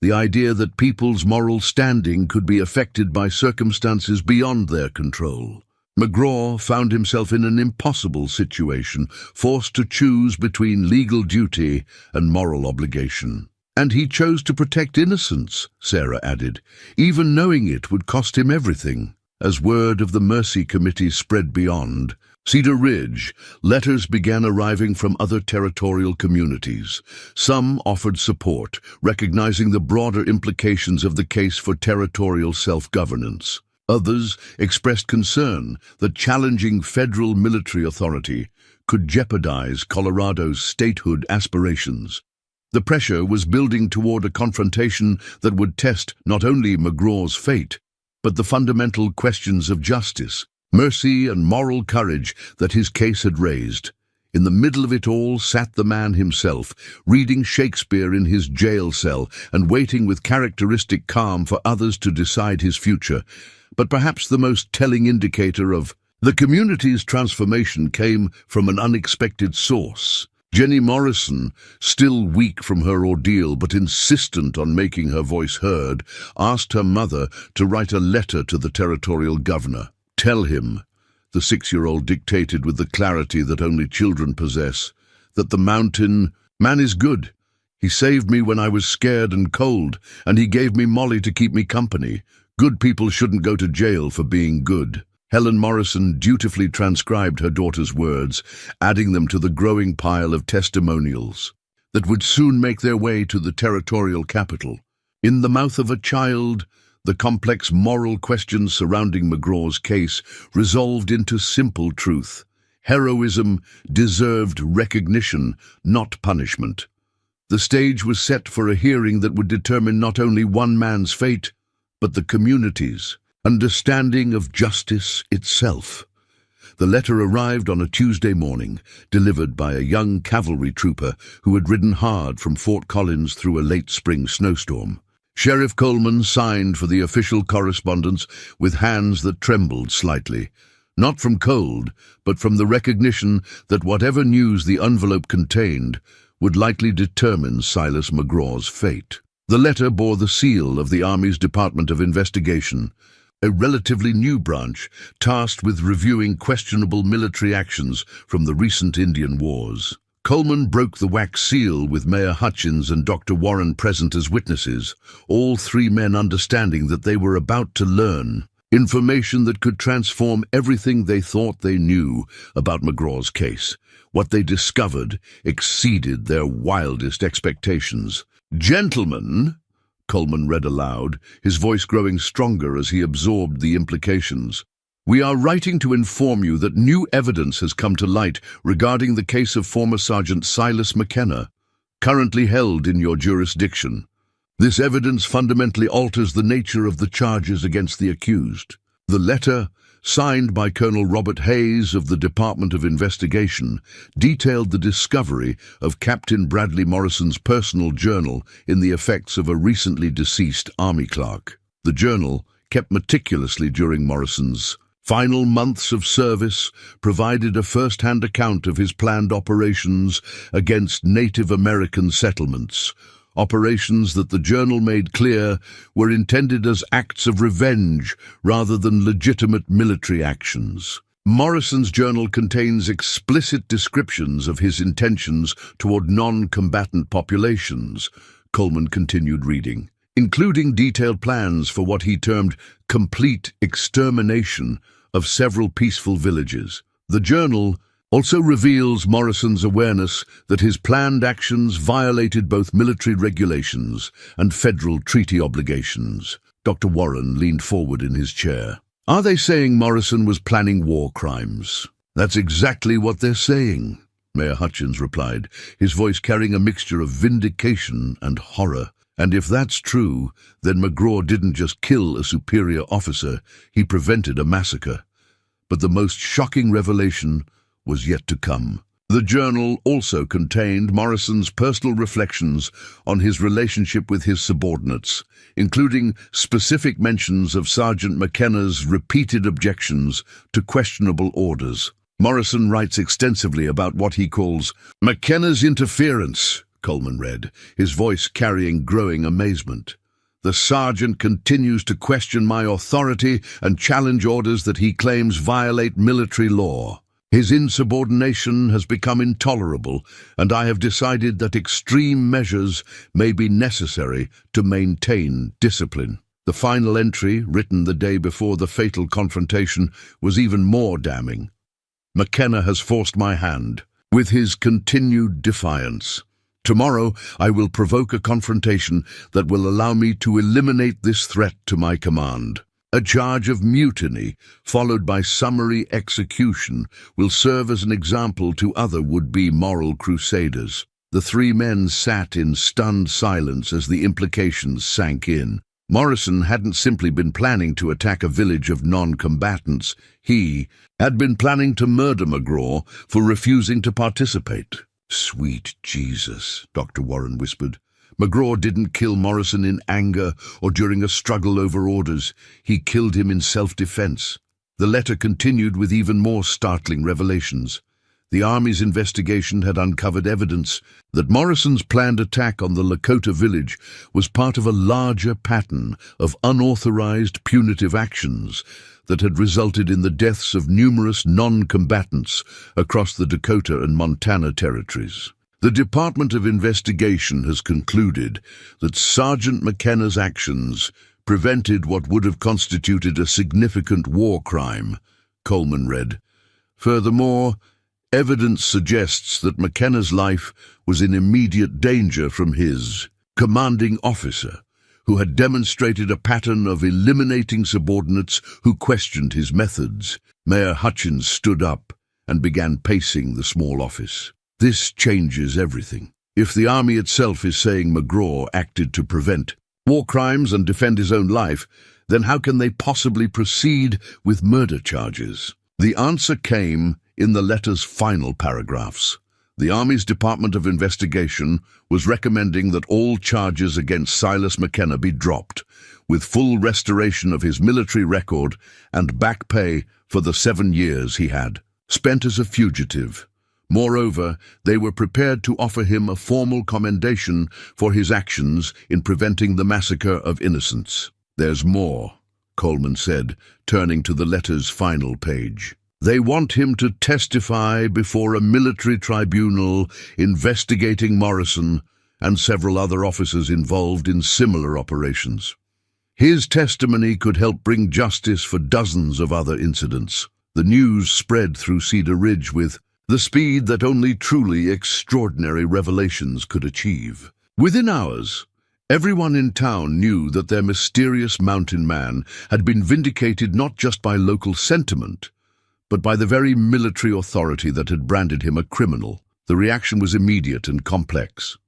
the idea that people's moral standing could be affected by circumstances beyond their control. McGraw found himself in an impossible situation, forced to choose between legal duty and moral obligation. "And he chose to protect innocence," Sarah added, "even knowing it would cost him everything." As word of the Mercy Committee spread beyond Cedar Ridge, letters began arriving from other territorial communities. Some offered support, recognizing the broader implications of the case for territorial self-governance. Others expressed concern that challenging federal military authority could jeopardize Colorado's statehood aspirations. The pressure was building toward a confrontation that would test not only McGraw's fate, but the fundamental questions of justice, mercy, and moral courage that his case had raised. In the middle of it all sat the man himself, reading Shakespeare in his jail cell and waiting with characteristic calm for others to decide his future. But perhaps the most telling indicator of the community's transformation came from an unexpected source. Jenny Morrison, still weak from her ordeal but insistent on making her voice heard, asked her mother to write a letter to the territorial governor. "Tell him," the 6-year-old dictated with the clarity that only children possess, "that the mountain man is good. He saved me when I was scared and cold, and he gave me Molly to keep me company. Good people shouldn't go to jail for being good." Helen Morrison dutifully transcribed her daughter's words, adding them to the growing pile of testimonials that would soon make their way to the territorial capital. In the mouth of a child, the complex moral questions surrounding McGraw's case resolved into simple truth. Heroism deserved recognition, not punishment. The stage was set for a hearing that would determine not only one man's fate, but the community's understanding of justice itself. The letter arrived on a Tuesday morning, delivered by a young cavalry trooper who had ridden hard from Fort Collins through a late spring snowstorm. Sheriff Coleman signed for the official correspondence with hands that trembled slightly, not from cold, but from the recognition that whatever news the envelope contained would likely determine Silas McGraw's fate. The letter bore the seal of the Army's Department of Investigation, a relatively new branch tasked with reviewing questionable military actions from the recent Indian Wars. Coleman broke the wax seal with Mayor Hutchins and Dr. Warren present as witnesses, all 3 men understanding that they were about to learn information that could transform everything they thought they knew about McGraw's case. What they discovered exceeded their wildest expectations. "Gentlemen," Coleman read aloud, his voice growing stronger as he absorbed the implications, "we are writing to inform you that new evidence has come to light regarding the case of former Sergeant Silas McKenna, currently held in your jurisdiction. This evidence fundamentally alters the nature of the charges against the accused." The letter, signed by Colonel Robert Hayes of the Department of Investigation, detailed the discovery of Captain Bradley Morrison's personal journal in the effects of a recently deceased Army clerk. The journal, kept meticulously during Morrison's final months of service, provided a first-hand account of his planned operations against Native American settlements, operations that the journal made clear were intended as acts of revenge rather than legitimate military actions. Morrison's journal contains explicit descriptions of his intentions toward non-combatant populations, Coleman continued reading, including detailed plans for what he termed complete extermination of several peaceful villages. The journal also reveals Morrison's awareness that his planned actions violated both military regulations and federal treaty obligations. Dr. Warren leaned forward in his chair. "Are they saying Morrison was planning war crimes?" "That's exactly what they're saying," Mayor Hutchins replied, his voice carrying a mixture of vindication and horror. "And if that's true, then McGraw didn't just kill a superior officer, he prevented a massacre." But the most shocking revelation was yet to come. The journal also contained Morrison's personal reflections on his relationship with his subordinates, including specific mentions of Sergeant McKenna's repeated objections to questionable orders. Morrison writes extensively about what he calls McKenna's interference, Coleman read, his voice carrying growing amazement. "The sergeant continues to question my authority and challenge orders that he claims violate military law. His insubordination has become intolerable, and I have decided that extreme measures may be necessary to maintain discipline." The final entry, written the day before the fatal confrontation, was even more damning. "McKenna has forced my hand with his continued defiance. Tomorrow I will provoke a confrontation that will allow me to eliminate this threat to my command." A charge of mutiny, followed by summary execution, will serve as an example to other would-be moral crusaders. The three men sat in stunned silence as the implications sank in. Morrison hadn't simply been planning to attack a village of non-combatants. He had been planning to murder McGraw for refusing to participate. "Sweet Jesus," Dr. Warren whispered. McGraw didn't kill Morrison in anger or during a struggle over orders. He killed him in self-defense. The letter continued with even more startling revelations. The Army's investigation had uncovered evidence that Morrison's planned attack on the Lakota village was part of a larger pattern of unauthorized punitive actions that had resulted in the deaths of numerous non-combatants across the Dakota and Montana territories. The Department of Investigation has concluded that Sergeant McKenna's actions prevented what would have constituted a significant war crime, Coleman read. Furthermore, evidence suggests that McKenna's life was in immediate danger from his commanding officer, who had demonstrated a pattern of eliminating subordinates who questioned his methods. Mayor Hutchins stood up and began pacing the small office. This changes everything. If the Army itself is saying McGraw acted to prevent war crimes and defend his own life, then how can they possibly proceed with murder charges? The answer came in the letter's final paragraphs. The Army's Department of Investigation was recommending that all charges against Silas McKenna be dropped, with full restoration of his military record and back pay for the 7 years he had spent as a fugitive. Moreover, they were prepared to offer him a formal commendation for his actions in preventing the massacre of innocents. "There's more," Coleman said, turning to the letter's final page. "They want him to testify before a military tribunal investigating Morrison and several other officers involved in similar operations. His testimony could help bring justice for dozens of other incidents." The news spread through Cedar Ridge with the speed that only truly extraordinary revelations could achieve. Within hours, everyone in town knew that their mysterious mountain man had been vindicated not just by local sentiment, but by the very military authority that had branded him a criminal. The reaction was immediate and complex.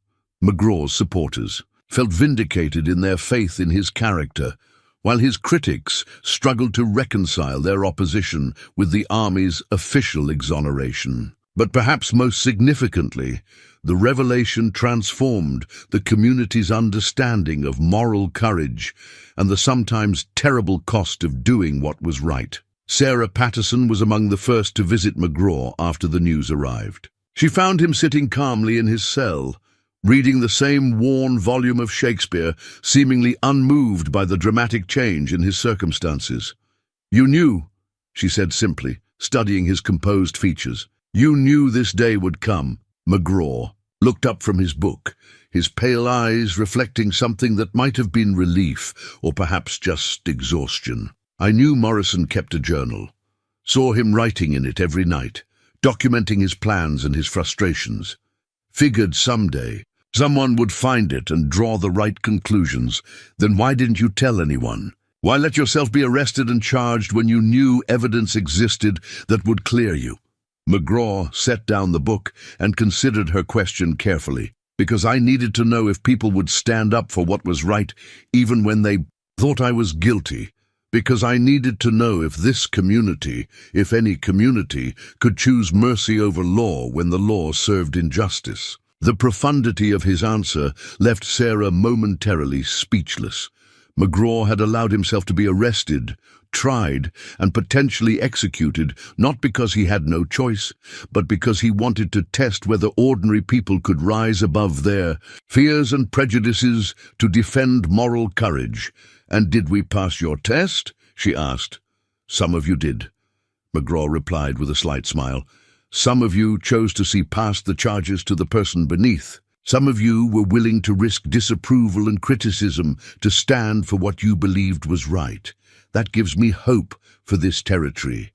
McGraw's supporters felt vindicated in their faith in his character, while his critics struggled to reconcile their opposition with the Army's official exoneration. But perhaps most significantly, the revelation transformed the community's understanding of moral courage and the sometimes terrible cost of doing what was right. Sarah Patterson was among the first to visit McGraw after the news arrived. She found him sitting calmly in his cell, reading the same worn volume of Shakespeare, seemingly unmoved by the dramatic change in his circumstances. "You knew," she said simply, studying his composed features. "You knew this day would come." McGraw looked up from his book, his pale eyes reflecting something that might have been relief or perhaps just exhaustion. "I knew Morrison kept a journal, saw him writing in it every night, documenting his plans and his frustrations. Figured someday someone would find it and draw the right conclusions. Then why didn't you tell anyone? Why let yourself be arrested and charged when you knew evidence existed that would clear you?" McGraw set down the book and considered her question carefully. "Because I needed to know if people would stand up for what was right, even when they thought I was guilty. Because I needed to know if this community, if any community, could choose mercy over law when the law served injustice." The profundity of his answer left Sarah momentarily speechless. McGraw had allowed himself to be arrested, tried, and potentially executed, not because he had no choice, but because he wanted to test whether ordinary people could rise above their fears and prejudices to defend moral courage. "And did we pass your test?" she asked. "Some of you did," McGraw replied with a slight smile. "Some of you chose to see past the charges to the person beneath. Some of you were willing to risk disapproval and criticism to stand for what you believed was right. That gives me hope for this territory,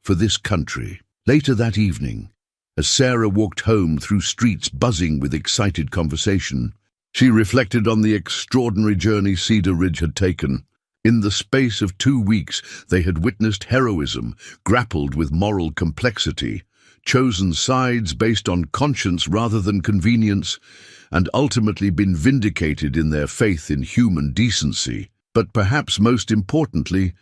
for this country." Later that evening, as Sarah walked home through streets buzzing with excited conversation, she reflected on the extraordinary journey Cedar Ridge had taken. In the space of 2 weeks, they had witnessed heroism, grappled with moral complexity, chosen sides based on conscience rather than convenience, and ultimately been vindicated in their faith in human decency. But perhaps most importantly,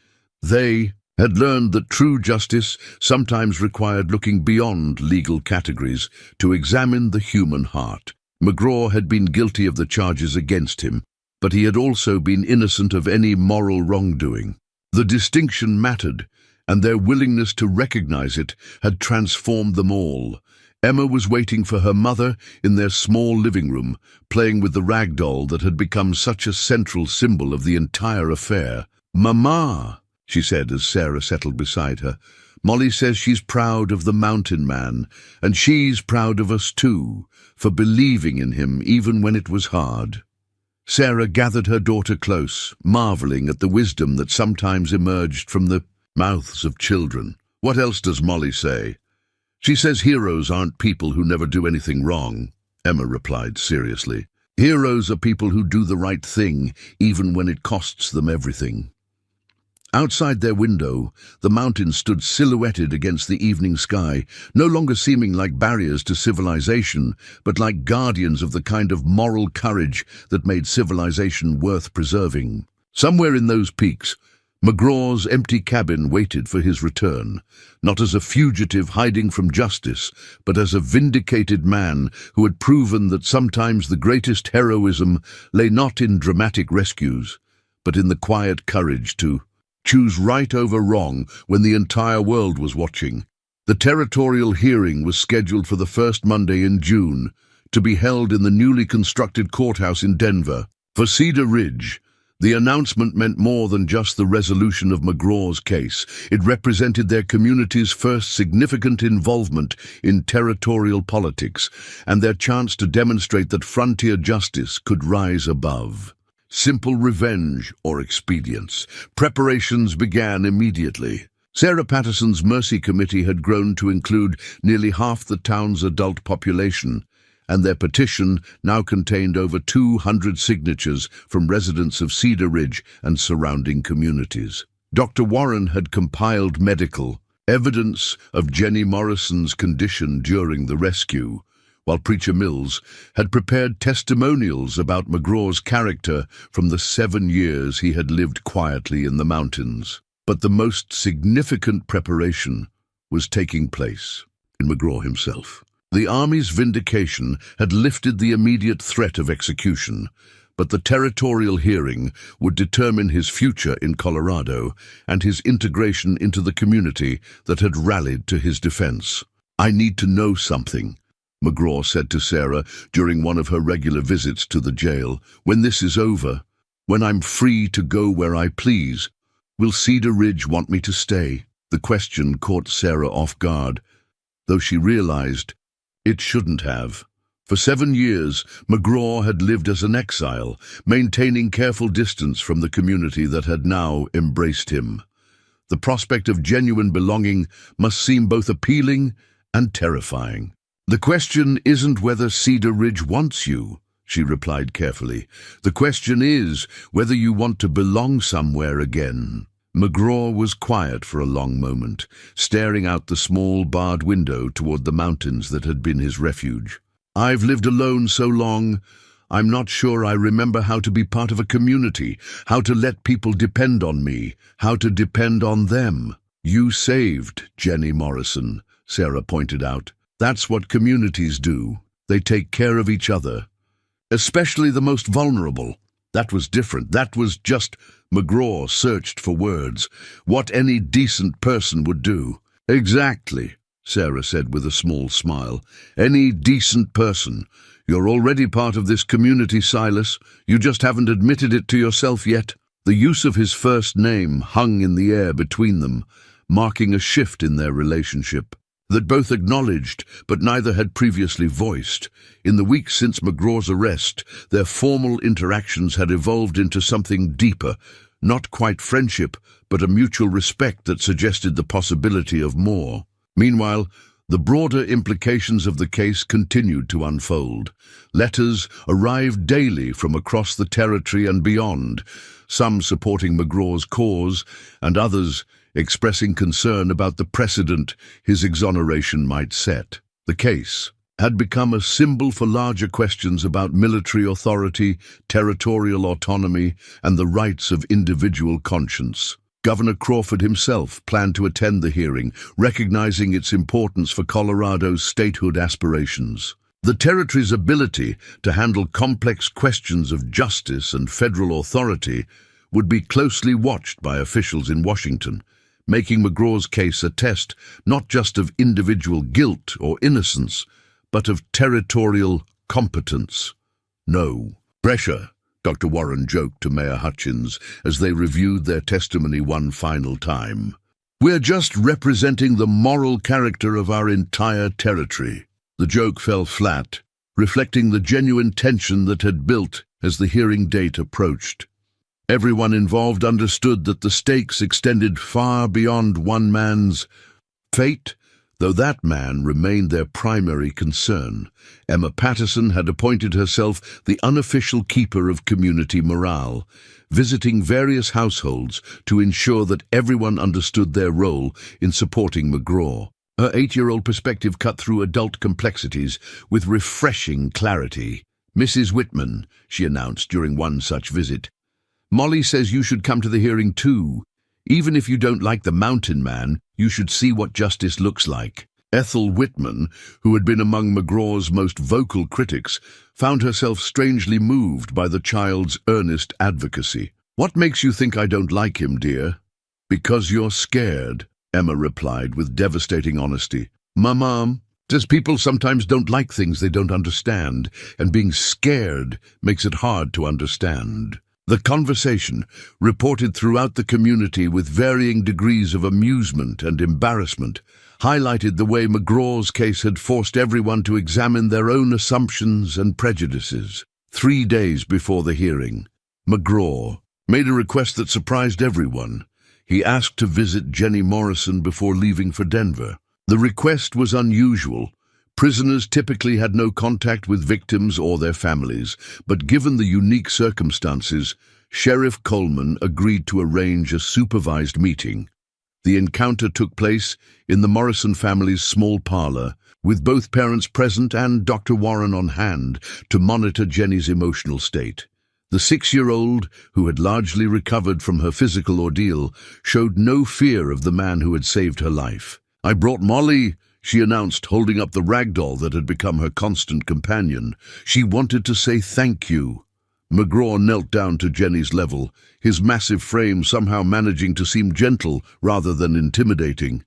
they had learned that true justice sometimes required looking beyond legal categories to examine the human heart. McGraw had been guilty of the charges against him, but he had also been innocent of any moral wrongdoing. The distinction mattered, and their willingness to recognize it had transformed them all. Emma was waiting for her mother in their small living room, playing with the rag doll that had become such a central symbol of the entire affair. "Mama," she said as Sarah settled beside her, "Molly says she's proud of the mountain man, and she's proud of us too, for believing in him even when it was hard." Sarah gathered her daughter close, marveling at the wisdom that sometimes emerged from the mouths of children. "What else does Molly say?" "She says heroes aren't people who never do anything wrong," Emma replied seriously. "Heroes are people who do the right thing, even when it costs them everything." Outside their window, the mountains stood silhouetted against the evening sky, no longer seeming like barriers to civilization, but like guardians of the kind of moral courage that made civilization worth preserving. Somewhere in those peaks, McGraw's empty cabin waited for his return, not as a fugitive hiding from justice, but as a vindicated man who had proven that sometimes the greatest heroism lay not in dramatic rescues, but in the quiet courage to choose right over wrong when the entire world was watching. The territorial hearing was scheduled for the first Monday in June, to be held in the newly constructed courthouse in Denver. For Cedar Ridge, the announcement meant more than just the resolution of McGraw's case. It represented their community's first significant involvement in territorial politics, and their chance to demonstrate that frontier justice could rise above simple revenge or expedience. Preparations began immediately. Sarah Patterson's Mercy Committee had grown to include nearly half the town's adult population, and their petition now contained over 200 signatures from residents of Cedar Ridge and surrounding communities. Dr. Warren had compiled medical evidence of Jenny Morrison's condition during the rescue, while Preacher Mills had prepared testimonials about McGraw's character from the 7 years he had lived quietly in the mountains. But the most significant preparation was taking place in McGraw himself. The Army's vindication had lifted the immediate threat of execution, but the territorial hearing would determine his future in Colorado and his integration into the community that had rallied to his defense. "I need to know something," McGraw said to Sarah during one of her regular visits to the jail. "When this is over, when I'm free to go where I please, will Cedar Ridge want me to stay?" The question caught Sarah off guard, though she realized it shouldn't have. For 7 years, McGraw had lived as an exile, maintaining careful distance from the community that had now embraced him. The prospect of genuine belonging must seem both appealing and terrifying. "The question isn't whether Cedar Ridge wants you," she replied carefully. "The question is whether you want to belong somewhere again." McGraw was quiet for a long moment, staring out the small barred window toward the mountains that had been his refuge. "I've lived alone so long, I'm not sure I remember how to be part of a community, how to let people depend on me, how to depend on them." "You saved Jenny Morrison," Sarah pointed out. "That's what communities do. They take care of each other, especially the most vulnerable." That was different. That was just— McGraw searched for words. "What any decent person would do." "Exactly," Sarah said with a small smile. "Any decent person. You're already part of this community, Silas. You just haven't admitted it to yourself yet." The use of his first name hung in the air between them, marking a shift in their relationship that both acknowledged but neither had previously voiced. In the weeks since McGraw's arrest, their formal interactions had evolved into something deeper, not quite friendship, but a mutual respect that suggested the possibility of more. Meanwhile, The broader implications of the case continued to unfold. Letters arrived daily from across the territory and beyond, some supporting McGraw's cause and others expressing concern about the precedent his exoneration might set. The case had become a symbol for larger questions about military authority, territorial autonomy, and the rights of individual conscience. Governor Crawford himself planned to attend the hearing, recognizing its importance for Colorado's statehood aspirations. The territory's ability to handle complex questions of justice and federal authority would be closely watched by officials in Washington, making McGraw's case a test not just of individual guilt or innocence, but of territorial competence. No pressure, Dr. Warren joked to Mayor Hutchins as they reviewed their testimony one final time. We're just representing the moral character of our entire territory. The joke fell flat, reflecting the genuine tension that had built as the hearing date approached. Everyone involved understood that the stakes extended far beyond one man's fate, though that man remained their primary concern. Emma Patterson had appointed herself the unofficial keeper of community morale, visiting various households to ensure that everyone understood their role in supporting McGraw. Her 8-year-old perspective cut through adult complexities with refreshing clarity. "Mrs. Whitman," she announced during one such visit, "Molly says you should come to the hearing too. Even if you don't like the mountain man, you should see what justice looks like." Ethel Whitman, who had been among McGraw's most vocal critics, found herself strangely moved by the child's earnest advocacy. "What makes you think I don't like him, dear?" "Because you're scared," Emma replied with devastating honesty. "Mom, just people sometimes don't like things they don't understand, and being scared makes it hard to understand." The conversation, reported throughout the community with varying degrees of amusement and embarrassment, highlighted the way McGraw's case had forced everyone to examine their own assumptions and prejudices. 3 days before the hearing, McGraw made a request that surprised everyone. He asked to visit Jenny Morrison before leaving for Denver. The request was unusual. Prisoners typically had no contact with victims or their families, but given the unique circumstances, Sheriff Coleman agreed to arrange a supervised meeting. The encounter took place in the Morrison family's small parlor, with both parents present and Dr. Warren on hand to monitor Jenny's emotional state. The 6-year-old, who had largely recovered from her physical ordeal, showed no fear of the man who had saved her life. "I brought Molly," she announced, holding up the rag doll that had become her constant companion. "She wanted to say thank you." McGraw knelt down to Jenny's level, his massive frame somehow managing to seem gentle rather than intimidating.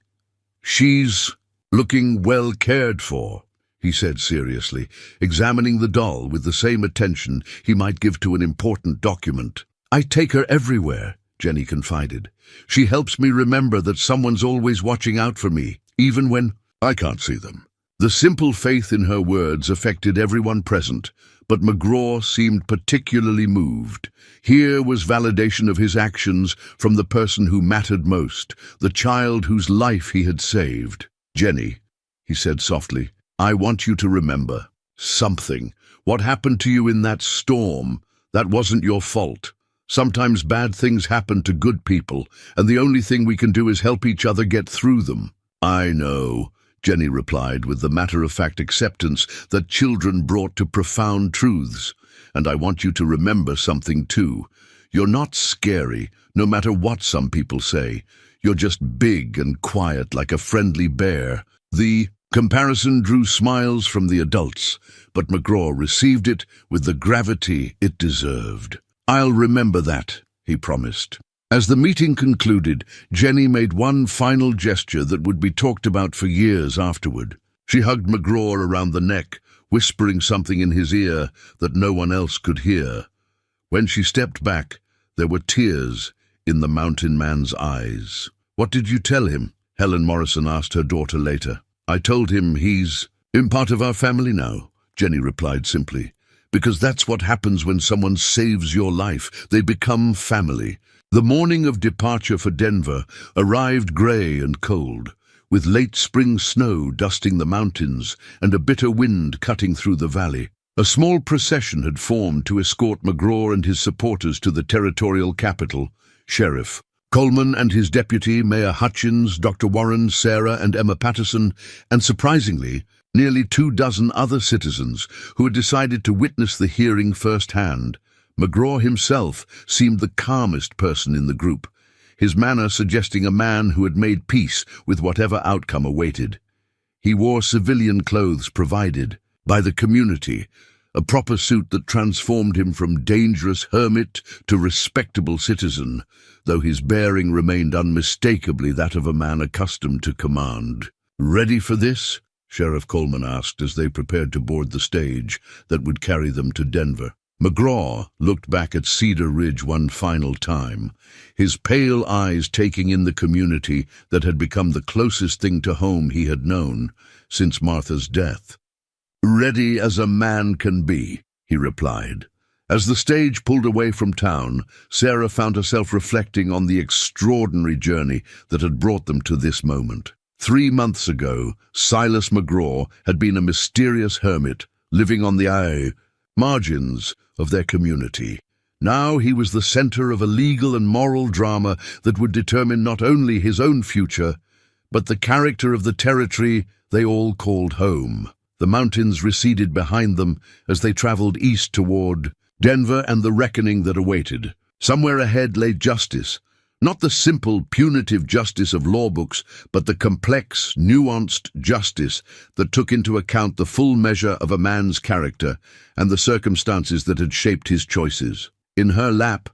"She's looking well cared for," he said seriously, examining the doll with the same attention he might give to an important document. "I take her everywhere," Jenny confided. "She helps me remember that someone's always watching out for me, even when I can't see them." The simple faith in her words affected everyone present, but McGraw seemed particularly moved. Here was validation of his actions from the person who mattered most, the child whose life he had saved. "Jenny," he said softly, "I want you to remember something. What happened to you in that storm, that wasn't your fault. Sometimes bad things happen to good people, and the only thing we can do is help each other get through them." "I know," Jenny replied with the matter-of-fact acceptance that children brought to profound truths. "And I want you to remember something too. You're not scary, no matter what some people say. You're just big and quiet like a friendly bear." The comparison drew smiles from the adults, but McGraw received it with the gravity it deserved. "I'll remember that," he promised. As the meeting concluded, Jenny made one final gesture that would be talked about for years afterward. She hugged McGraw around the neck, whispering something in his ear that no one else could hear. When she stepped back, there were tears in the mountain man's eyes. "What did you tell him?" Helen Morrison asked her daughter later. "I told him he's part of our family now," Jenny replied simply. "Because that's what happens when someone saves your life. They become family." The morning of departure for Denver arrived gray and cold, with late spring snow dusting the mountains and a bitter wind cutting through the valley. A small procession had formed to escort McGraw and his supporters to the territorial capital, Sheriff Coleman and his deputy, Mayor Hutchins, Dr. Warren, Sarah and Emma Patterson, and surprisingly, nearly 24 other citizens who had decided to witness the hearing firsthand. McGraw himself seemed the calmest person in the group, his manner suggesting a man who had made peace with whatever outcome awaited. He wore civilian clothes provided by the community, a proper suit that transformed him from dangerous hermit to respectable citizen, though his bearing remained unmistakably that of a man accustomed to command. "Ready for this?" Sheriff Coleman asked as they prepared to board the stage that would carry them to Denver. McGraw looked back at Cedar Ridge one final time, his pale eyes taking in the community that had become the closest thing to home he had known since Martha's death. "Ready as a man can be," he replied. As the stage pulled away from town, Sarah found herself reflecting on the extraordinary journey that had brought them to this moment. 3 months ago, Silas McGraw had been a mysterious hermit living on the margins of their community. Now he was the center of a legal and moral drama that would determine not only his own future, but the character of the territory they all called home. The mountains receded behind them as they traveled east toward Denver and the reckoning that awaited. Somewhere ahead lay justice, not the simple, punitive justice of law books, but the complex, nuanced justice that took into account the full measure of a man's character and the circumstances that had shaped his choices. In her lap,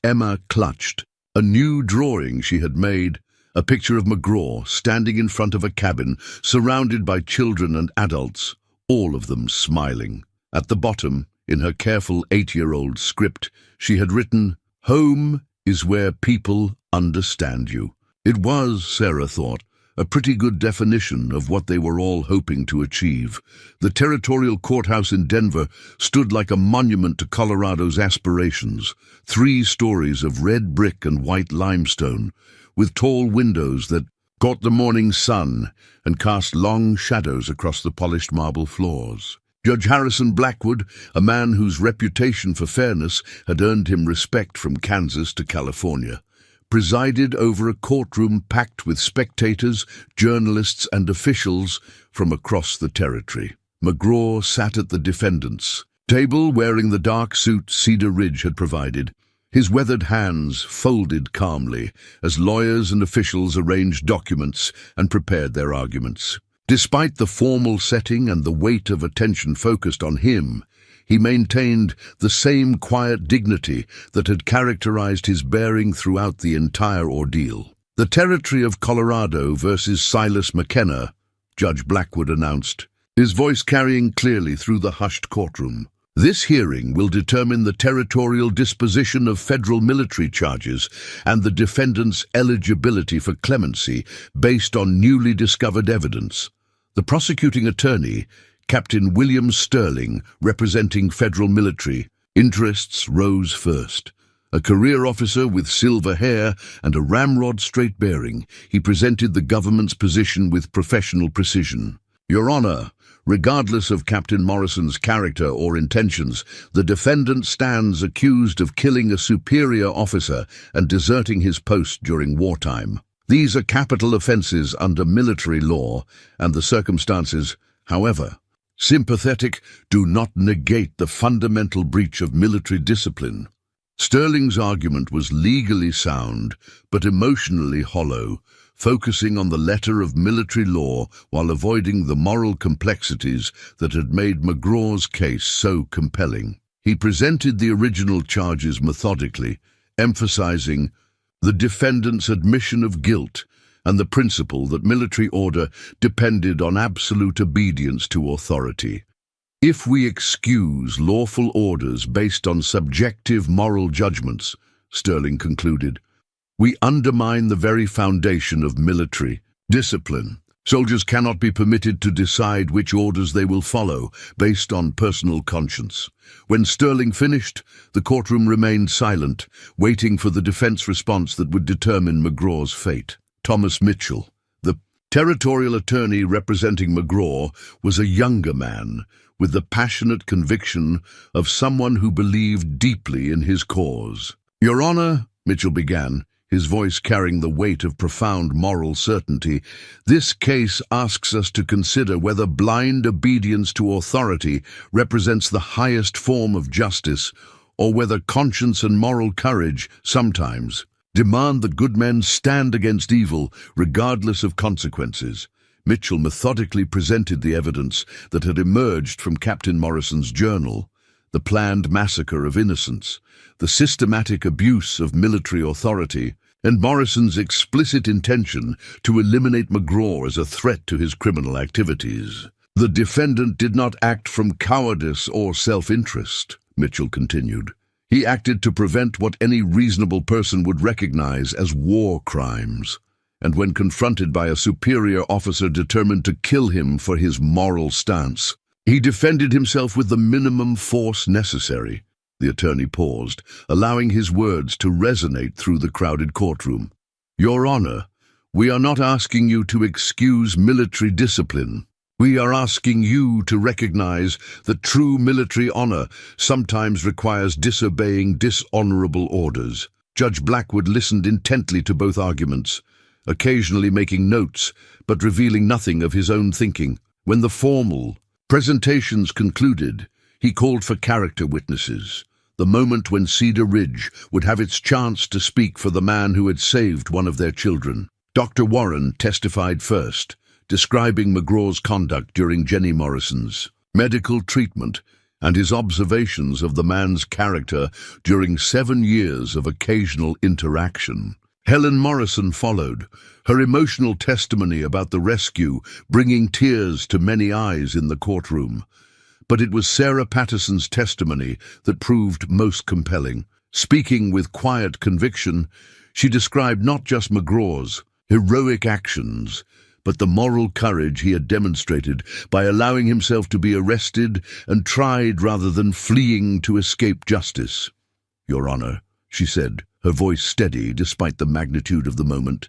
Emma clutched a new drawing she had made, a picture of McGraw standing in front of a cabin, surrounded by children and adults, all of them smiling. At the bottom, in her careful 8-year-old script, she had written, "Home is where people understand you." It was, Sarah thought, a pretty good definition of what they were all hoping to achieve. The territorial courthouse in Denver stood like a monument to Colorado's aspirations, 3 stories of red brick and white limestone, with tall windows that caught the morning sun and cast long shadows across the polished marble floors. Judge Harrison Blackwood, a man whose reputation for fairness had earned him respect from Kansas to California, presided over a courtroom packed with spectators, journalists, and officials from across the territory. McGraw sat at the defendant's table wearing the dark suit Cedar Ridge had provided, his weathered hands folded calmly as lawyers and officials arranged documents and prepared their arguments. Despite the formal setting and the weight of attention focused on him, he maintained the same quiet dignity that had characterized his bearing throughout the entire ordeal. "The territory of Colorado versus Silas McKenna," Judge Blackwood announced, his voice carrying clearly through the hushed courtroom. "This hearing will determine the territorial disposition of federal military charges and the defendant's eligibility for clemency based on newly discovered evidence." The prosecuting attorney, Captain William Sterling, representing federal military interests, rose first. A career officer with silver hair and a ramrod-straight bearing, he presented the government's position with professional precision. "Your Honor, regardless of Captain Morrison's character or intentions, the defendant stands accused of killing a superior officer and deserting his post during wartime. These are capital offenses under military law, and the circumstances, however sympathetic, do not negate the fundamental breach of military discipline." Sterling's argument was legally sound, but emotionally hollow, focusing on the letter of military law while avoiding the moral complexities that had made McGraw's case so compelling. He presented the original charges methodically, emphasizing the defendant's admission of guilt and the principle that military order depended on absolute obedience to authority. "If we excuse lawful orders based on subjective moral judgments," Sterling concluded, "we undermine the very foundation of military discipline. Soldiers cannot be permitted to decide which orders they will follow based on personal conscience." When Sterling finished, the courtroom remained silent, waiting for the defense response that would determine McGraw's fate. Thomas Mitchell, the Territorial attorney representing McGraw was a younger man with the passionate conviction of someone who believed deeply in his cause. "Your Honor," Mitchell began, his voice carrying the weight of profound moral certainty, "this case asks us to consider whether blind obedience to authority represents the highest form of justice, or whether conscience and moral courage sometimes demand that good men stand against evil, regardless of consequences." Mitchell methodically presented the evidence that had emerged from Captain Morrison's journal: the planned massacre of innocents, the systematic abuse of military authority, and Morrison's explicit intention to eliminate McGraw as a threat to his criminal activities. "The defendant did not act from cowardice or self-interest," Mitchell continued. "He acted to prevent what any reasonable person would recognize as war crimes. And when confronted by a superior officer determined to kill him for his moral stance, he defended himself with the minimum force necessary." The attorney paused, allowing his words to resonate through the crowded courtroom. "Your Honor, we are not asking you to excuse military discipline. We are asking you to recognize that true military honor sometimes requires disobeying dishonorable orders." Judge Blackwood listened intently to both arguments, occasionally making notes, but revealing nothing of his own thinking. When the formal presentations concluded, he called for character witnesses, the moment when Cedar Ridge would have its chance to speak for the man who had saved one of their children. Dr. Warren testified first, describing McGraw's conduct during Jenny Morrison's medical treatment and his observations of the man's character during 7 years of occasional interaction. Helen Morrison followed, her emotional testimony about the rescue bringing tears to many eyes in the courtroom. But it was Sarah Patterson's testimony that proved most compelling. Speaking with quiet conviction, she described not just McGraw's heroic actions, but the moral courage he had demonstrated by allowing himself to be arrested and tried rather than fleeing to escape justice. "Your Honor," she said, her voice steady despite the magnitude of the moment,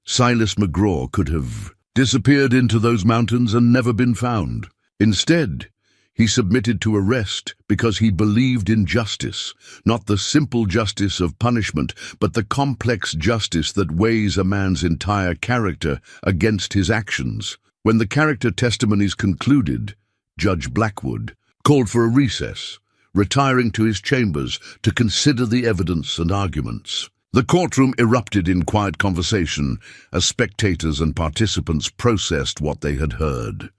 "Silas McGraw could have disappeared into those mountains and never been found. Instead, he submitted to arrest because he believed in justice, not the simple justice of punishment, but the complex justice that weighs a man's entire character against his actions." When the character testimonies concluded, Judge Blackwood called for a recess, retiring to his chambers to consider the evidence and arguments. The courtroom erupted in quiet conversation as spectators and participants processed what they had heard.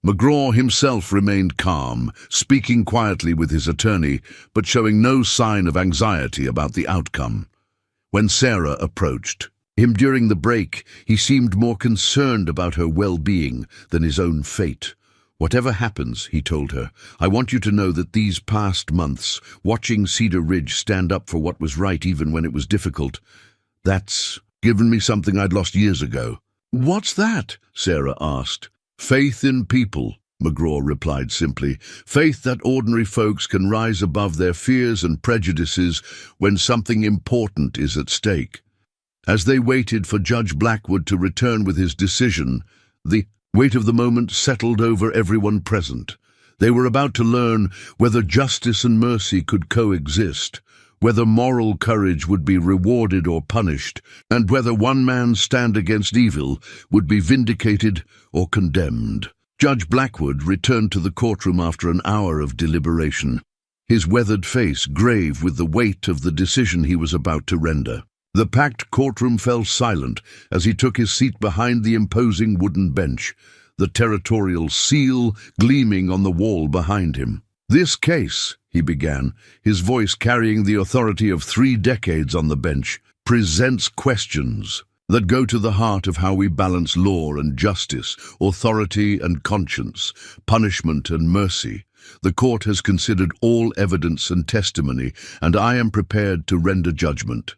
McGraw himself remained calm, speaking quietly with his attorney, but showing no sign of anxiety about the outcome. When Sarah approached him during the break, he seemed more concerned about her well-being than his own fate. "Whatever happens," he told her, "I want you to know that these past months, watching Cedar Ridge stand up for what was right even when it was difficult, that's given me something I'd lost years ago." "What's that?" Sarah asked. "Faith in people," McGraw replied simply. "Faith that ordinary folks can rise above their fears and prejudices when something important is at stake." As they waited for Judge Blackwood to return with his decision, the weight of the moment settled over everyone present. They were about to learn whether justice and mercy could coexist, whether moral courage would be rewarded or punished, and whether one man's stand against evil would be vindicated or condemned. Judge Blackwood returned to the courtroom after an hour of deliberation, his weathered face grave with the weight of the decision he was about to render. The packed courtroom fell silent as he took his seat behind the imposing wooden bench, the territorial seal gleaming on the wall behind him. "This case," he began, his voice carrying the authority of 3 decades on the bench, "presents questions that go to the heart of how we balance law and justice, authority and conscience, punishment and mercy. The court has considered all evidence and testimony, and I am prepared to render judgment."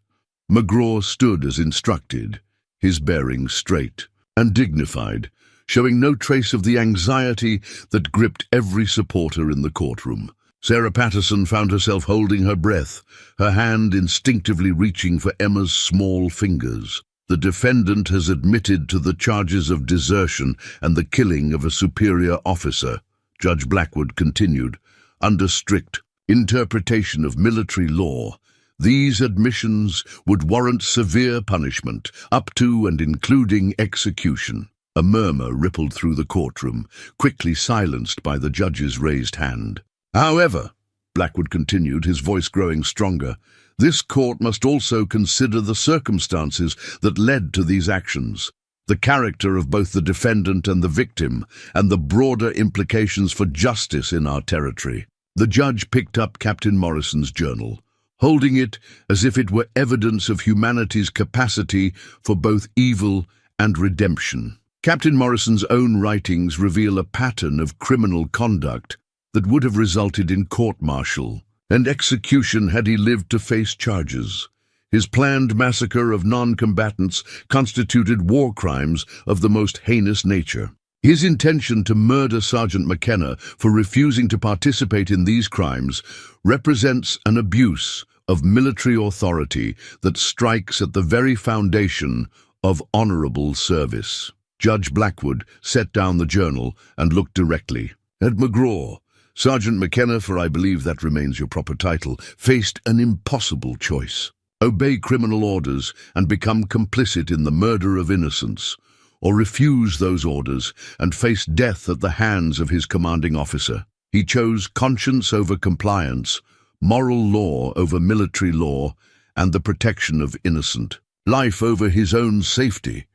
McGraw stood as instructed, his bearing straight and dignified, showing no trace of the anxiety that gripped every supporter in the courtroom. Sarah Patterson found herself holding her breath, her hand instinctively reaching for Emma's small fingers. The defendant has admitted to the charges of desertion and the killing of a superior officer, Judge Blackwood continued. Under strict interpretation of military law, these admissions would warrant severe punishment, up to and including execution. A murmur rippled through the courtroom, quickly silenced by the judge's raised hand. However, Blackwood continued, his voice growing stronger, this court must also consider the circumstances that led to these actions, the character of both the defendant and the victim, and the broader implications for justice in our territory. The judge picked up Captain Morrison's journal, holding it as if it were evidence of humanity's capacity for both evil and redemption. Captain Morrison's own writings reveal a pattern of criminal conduct that would have resulted in court-martial and execution had he lived to face charges. His planned massacre of non-combatants constituted war crimes of the most heinous nature. His intention to murder Sergeant McKenna for refusing to participate in these crimes represents an abuse of military authority that strikes at the very foundation of honorable service. Judge Blackwood set down the journal and looked directly at McGraw. Sergeant McKenna, for I believe that remains your proper title, faced an impossible choice. Obey criminal orders and become complicit in the murder of innocents, or refuse those orders and face death at the hands of his commanding officer. He chose conscience over compliance, moral law over military law, and the protection of innocent. Life over his own safety.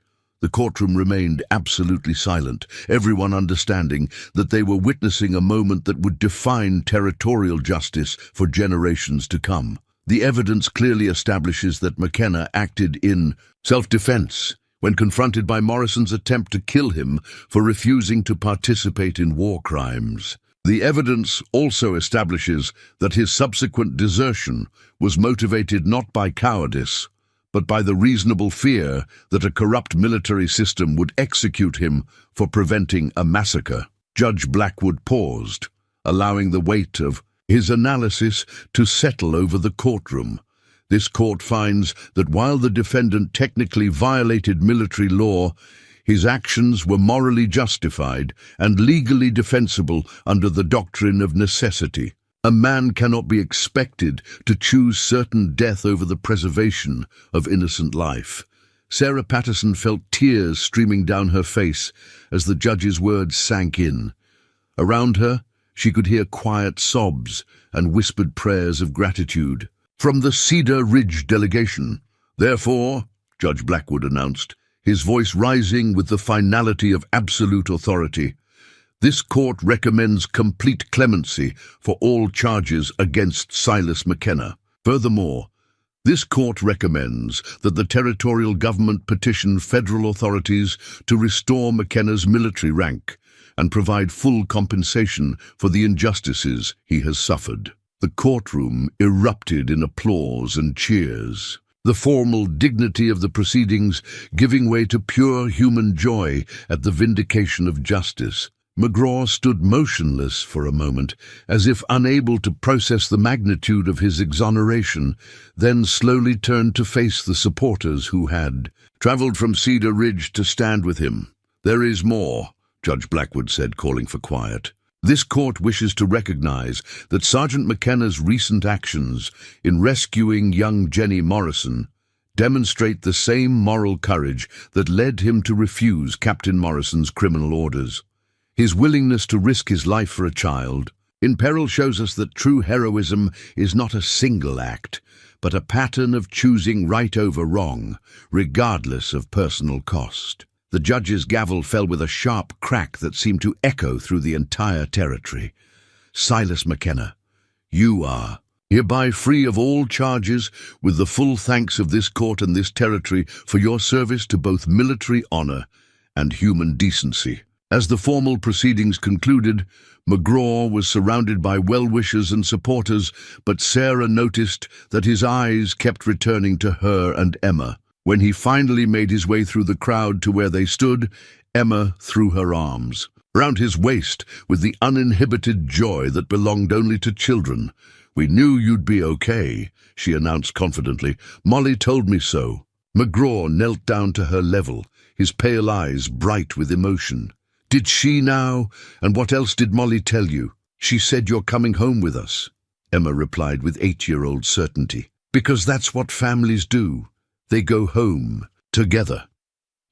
The courtroom remained absolutely silent, everyone understanding that they were witnessing a moment that would define territorial justice for generations to come. The evidence clearly establishes that McKenna acted in self-defense when confronted by Morrison's attempt to kill him for refusing to participate in war crimes. The evidence also establishes that his subsequent desertion was motivated not by cowardice, but by the reasonable fear that a corrupt military system would execute him for preventing a massacre. Judge Blackwood paused, allowing the weight of his analysis to settle over the courtroom. This court finds that while the defendant technically violated military law, his actions were morally justified and legally defensible under the doctrine of necessity. A man cannot be expected to choose certain death over the preservation of innocent life. Sarah Patterson felt tears streaming down her face as the judge's words sank in. Around her, she could hear quiet sobs and whispered prayers of gratitude. From the Cedar Ridge delegation, therefore, Judge Blackwood announced, his voice rising with the finality of absolute authority, this court recommends complete clemency for all charges against Silas McKenna. Furthermore, this court recommends that the territorial government petition federal authorities to restore McKenna's military rank and provide full compensation for the injustices he has suffered. The courtroom erupted in applause and cheers, the formal dignity of the proceedings giving way to pure human joy at the vindication of justice. McGraw stood motionless for a moment, as if unable to process the magnitude of his exoneration, then slowly turned to face the supporters who had traveled from Cedar Ridge to stand with him. There is more, Judge Blackwood said, calling for quiet. This court wishes to recognize that Sergeant McKenna's recent actions in rescuing young Jenny Morrison demonstrate the same moral courage that led him to refuse Captain Morrison's criminal orders. His willingness to risk his life for a child in peril shows us that true heroism is not a single act, but a pattern of choosing right over wrong, regardless of personal cost. The judge's gavel fell with a sharp crack that seemed to echo through the entire territory. Silas McKenna, you are hereby free of all charges, with the full thanks of this court and this territory for your service to both military honor and human decency. As the formal proceedings concluded, McGraw was surrounded by well-wishers and supporters, but Sarah noticed that his eyes kept returning to her and Emma. When he finally made his way through the crowd to where they stood, Emma threw her arms round his waist with the uninhibited joy that belonged only to children. "We knew you'd be okay," she announced confidently. "Molly told me so." McGraw knelt down to her level, his pale eyes bright with emotion. "Did she now? And what else did Molly tell you?" "She said you're coming home with us," Emma replied with 8-year-old certainty. "Because that's what families do. They go home together."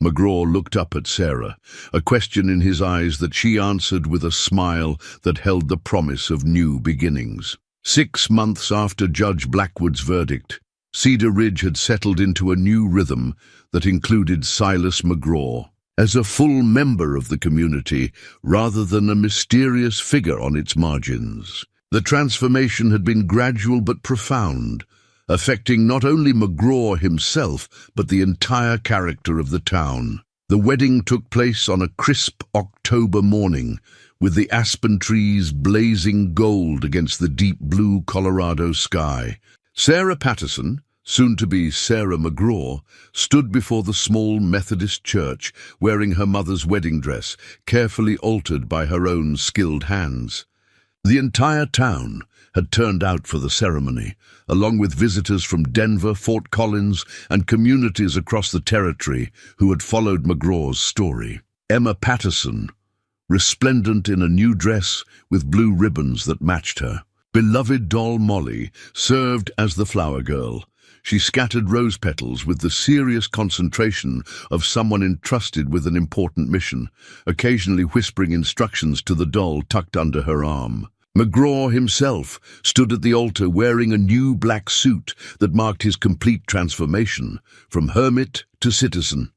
McGraw looked up at Sarah, a question in his eyes that she answered with a smile that held the promise of new beginnings. 6 months after Judge Blackwood's verdict, Cedar Ridge had settled into a new rhythm that included Silas McGraw as a full member of the community rather than a mysterious figure on its margins. The transformation had been gradual but profound, affecting not only McGraw himself but the entire character of the town. The wedding took place on a crisp October morning, with the aspen trees blazing gold against the deep blue Colorado sky. Sarah Patterson, soon to be Sarah McGraw, stood before the small Methodist church wearing her mother's wedding dress, carefully altered by her own skilled hands. The entire town had turned out for the ceremony, along with visitors from Denver, Fort Collins, and communities across the territory who had followed McGraw's story. Emma Patterson, resplendent in a new dress with blue ribbons that matched her. Beloved doll Molly served as the flower girl. She scattered rose petals with the serious concentration of someone entrusted with an important mission, occasionally whispering instructions to the doll tucked under her arm. McGraw himself stood at the altar wearing a new black suit that marked his complete transformation, from hermit to citizen.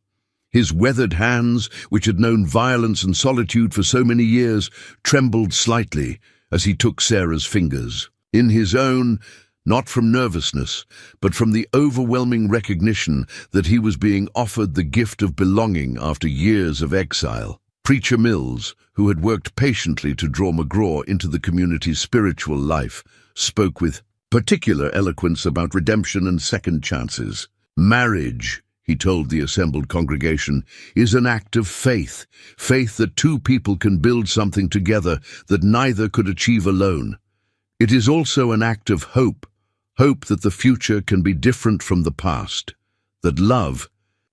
His weathered hands, which had known violence and solitude for so many years, trembled slightly as he took Sarah's fingers. In his own, not from nervousness, but from the overwhelming recognition that he was being offered the gift of belonging after years of exile. Preacher Mills, who had worked patiently to draw McGraw into the community's spiritual life, spoke with particular eloquence about redemption and second chances. "Marriage," he told the assembled congregation, "is an act of faith, faith that two people can build something together that neither could achieve alone. It is also an act of hope, hope that the future can be different from the past, that love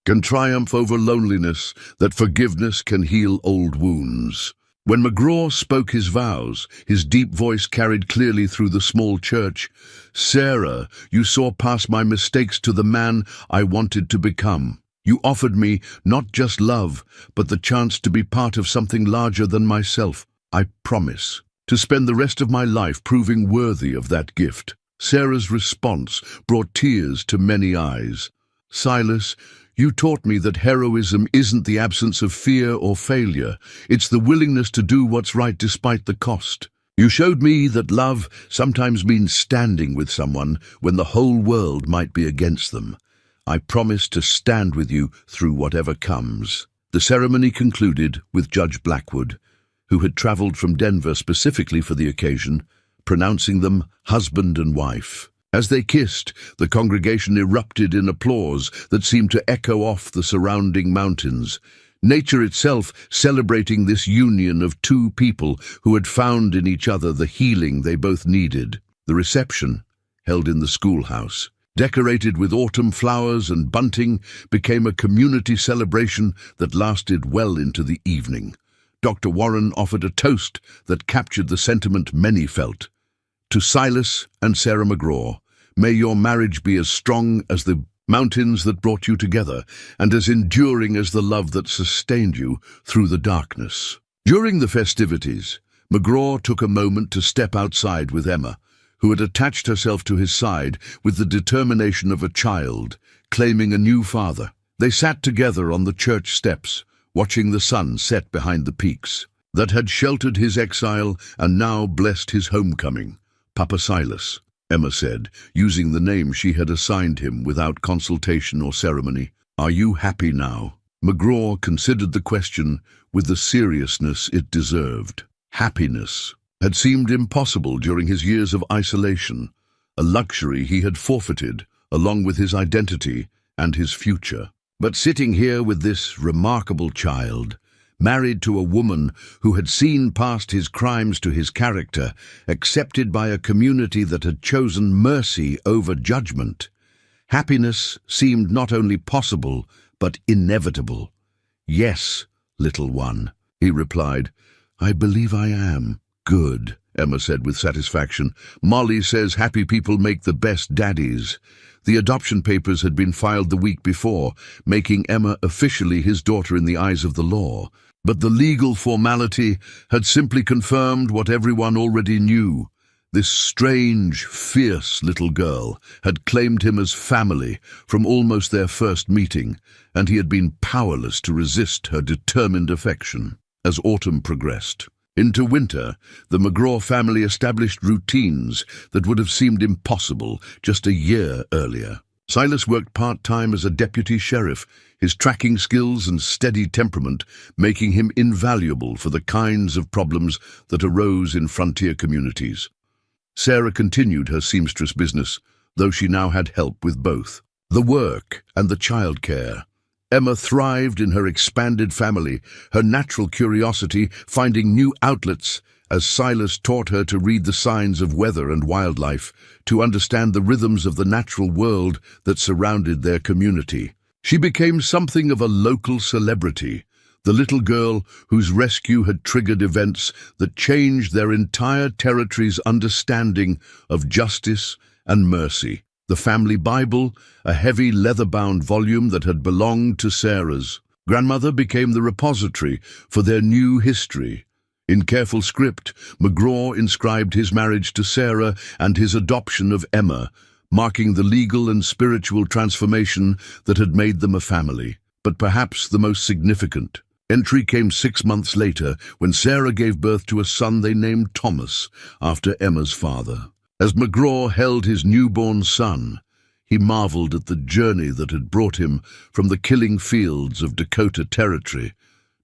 can triumph over loneliness, that forgiveness can heal old wounds." When McGraw spoke his vows, his deep voice carried clearly through the small church. "Sarah, you saw past my mistakes to the man I wanted to become. You offered me not just love, but the chance to be part of something larger than myself. I promise to spend the rest of my life proving worthy of that gift." Sarah's response brought tears to many eyes. "Silas, you taught me that heroism isn't the absence of fear or failure. It's the willingness to do what's right despite the cost. You showed me that love sometimes means standing with someone when the whole world might be against them. I promise to stand with you through whatever comes." The ceremony concluded with Judge Blackwood, who had traveled from Denver specifically for the occasion, pronouncing them husband and wife. As they kissed, the congregation erupted in applause that seemed to echo off the surrounding mountains, nature itself celebrating this union of two people who had found in each other the healing they both needed. The reception, held in the schoolhouse, decorated with autumn flowers and bunting, became a community celebration that lasted well into the evening. Dr. Warren offered a toast that captured the sentiment many felt. "To Silas and Sarah McGraw, may your marriage be as strong as the mountains that brought you together, and as enduring as the love that sustained you through the darkness." During the festivities, McGraw took a moment to step outside with Emma, who had attached herself to his side with the determination of a child, claiming a new father. They sat together on the church steps, watching the sun set behind the peaks that had sheltered his exile and now blessed his homecoming. "Papa Silas," Emma said, using the name she had assigned him without consultation or ceremony, "are you happy now?" McGraw considered the question with the seriousness it deserved. Happiness had seemed impossible during his years of isolation, a luxury he had forfeited along with his identity and his future. But sitting here with this remarkable child, married to a woman who had seen past his crimes to his character, accepted by a community that had chosen mercy over judgment, Happiness seemed not only possible, but inevitable. "Yes, little one," he replied. "I believe I am." "Good," Emma said with satisfaction. "Molly says happy people make the best daddies." The adoption papers had been filed the week before, making Emma officially his daughter in the eyes of the law. But the legal formality had simply confirmed what everyone already knew. This strange, fierce little girl had claimed him as family from almost their first meeting, and he had been powerless to resist her determined affection. As autumn progressed into winter, the McGraw family established routines that would have seemed impossible just a year earlier. Silas worked part-time as a deputy sheriff, his tracking skills and steady temperament making him invaluable for the kinds of problems that arose in frontier communities. Sarah continued her seamstress business, though she now had help with both the work and the childcare. Emma thrived in her expanded family, her natural curiosity finding new outlets as Silas taught her to read the signs of weather and wildlife, to understand the rhythms of the natural world that surrounded their community. She became something of a local celebrity, the little girl whose rescue had triggered events that changed their entire territory's understanding of justice and mercy. The family Bible, a heavy leather-bound volume that had belonged to Sarah's grandmother, became the repository for their new history. In careful script, McGraw inscribed his marriage to Sarah and his adoption of Emma, marking the legal and spiritual transformation that had made them a family. But perhaps the most significant entry came 6 months later, when Sarah gave birth to a son they named Thomas, after Emma's father. As McGraw held his newborn son, he marveled at the journey that had brought him from the killing fields of Dakota Territory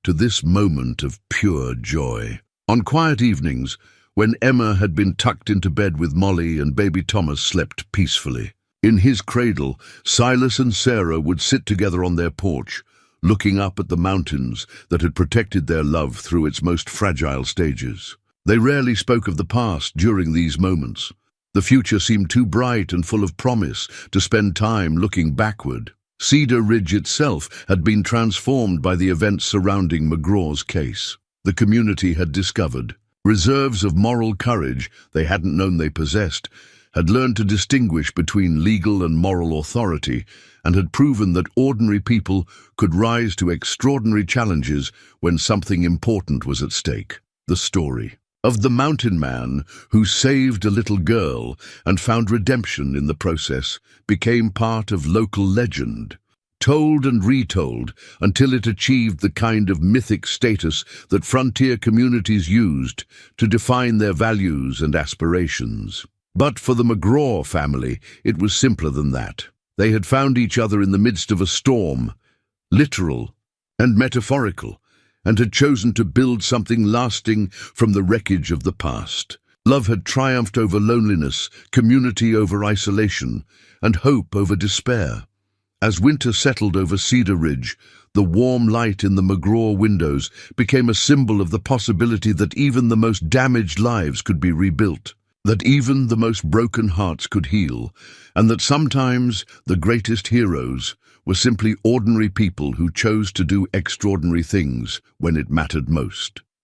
to this moment of pure joy. On quiet evenings, when Emma had been tucked into bed with Molly and baby Thomas slept peacefully, in his cradle, Silas and Sarah would sit together on their porch, looking up at the mountains that had protected their love through its most fragile stages. They rarely spoke of the past during these moments. The future seemed too bright and full of promise to spend time looking backward. Cedar Ridge itself had been transformed by the events surrounding McGraw's case. The community had discovered reserves of moral courage they hadn't known they possessed, had learned to distinguish between legal and moral authority, and had proven that ordinary people could rise to extraordinary challenges when something important was at stake. The story of the mountain man who saved a little girl and found redemption in the process became part of local legend, told and retold until it achieved the kind of mythic status that frontier communities used to define their values and aspirations. But for the McGraw family, it was simpler than that. They had found each other in the midst of a storm, literal and metaphorical, and had chosen to build something lasting from the wreckage of the past. Love had triumphed over loneliness, community over isolation, and hope over despair. As winter settled over Cedar Ridge, the warm light in the McGraw windows became a symbol of the possibility that even the most damaged lives could be rebuilt, that even the most broken hearts could heal, and that sometimes the greatest heroes were simply ordinary people who chose to do extraordinary things when it mattered most.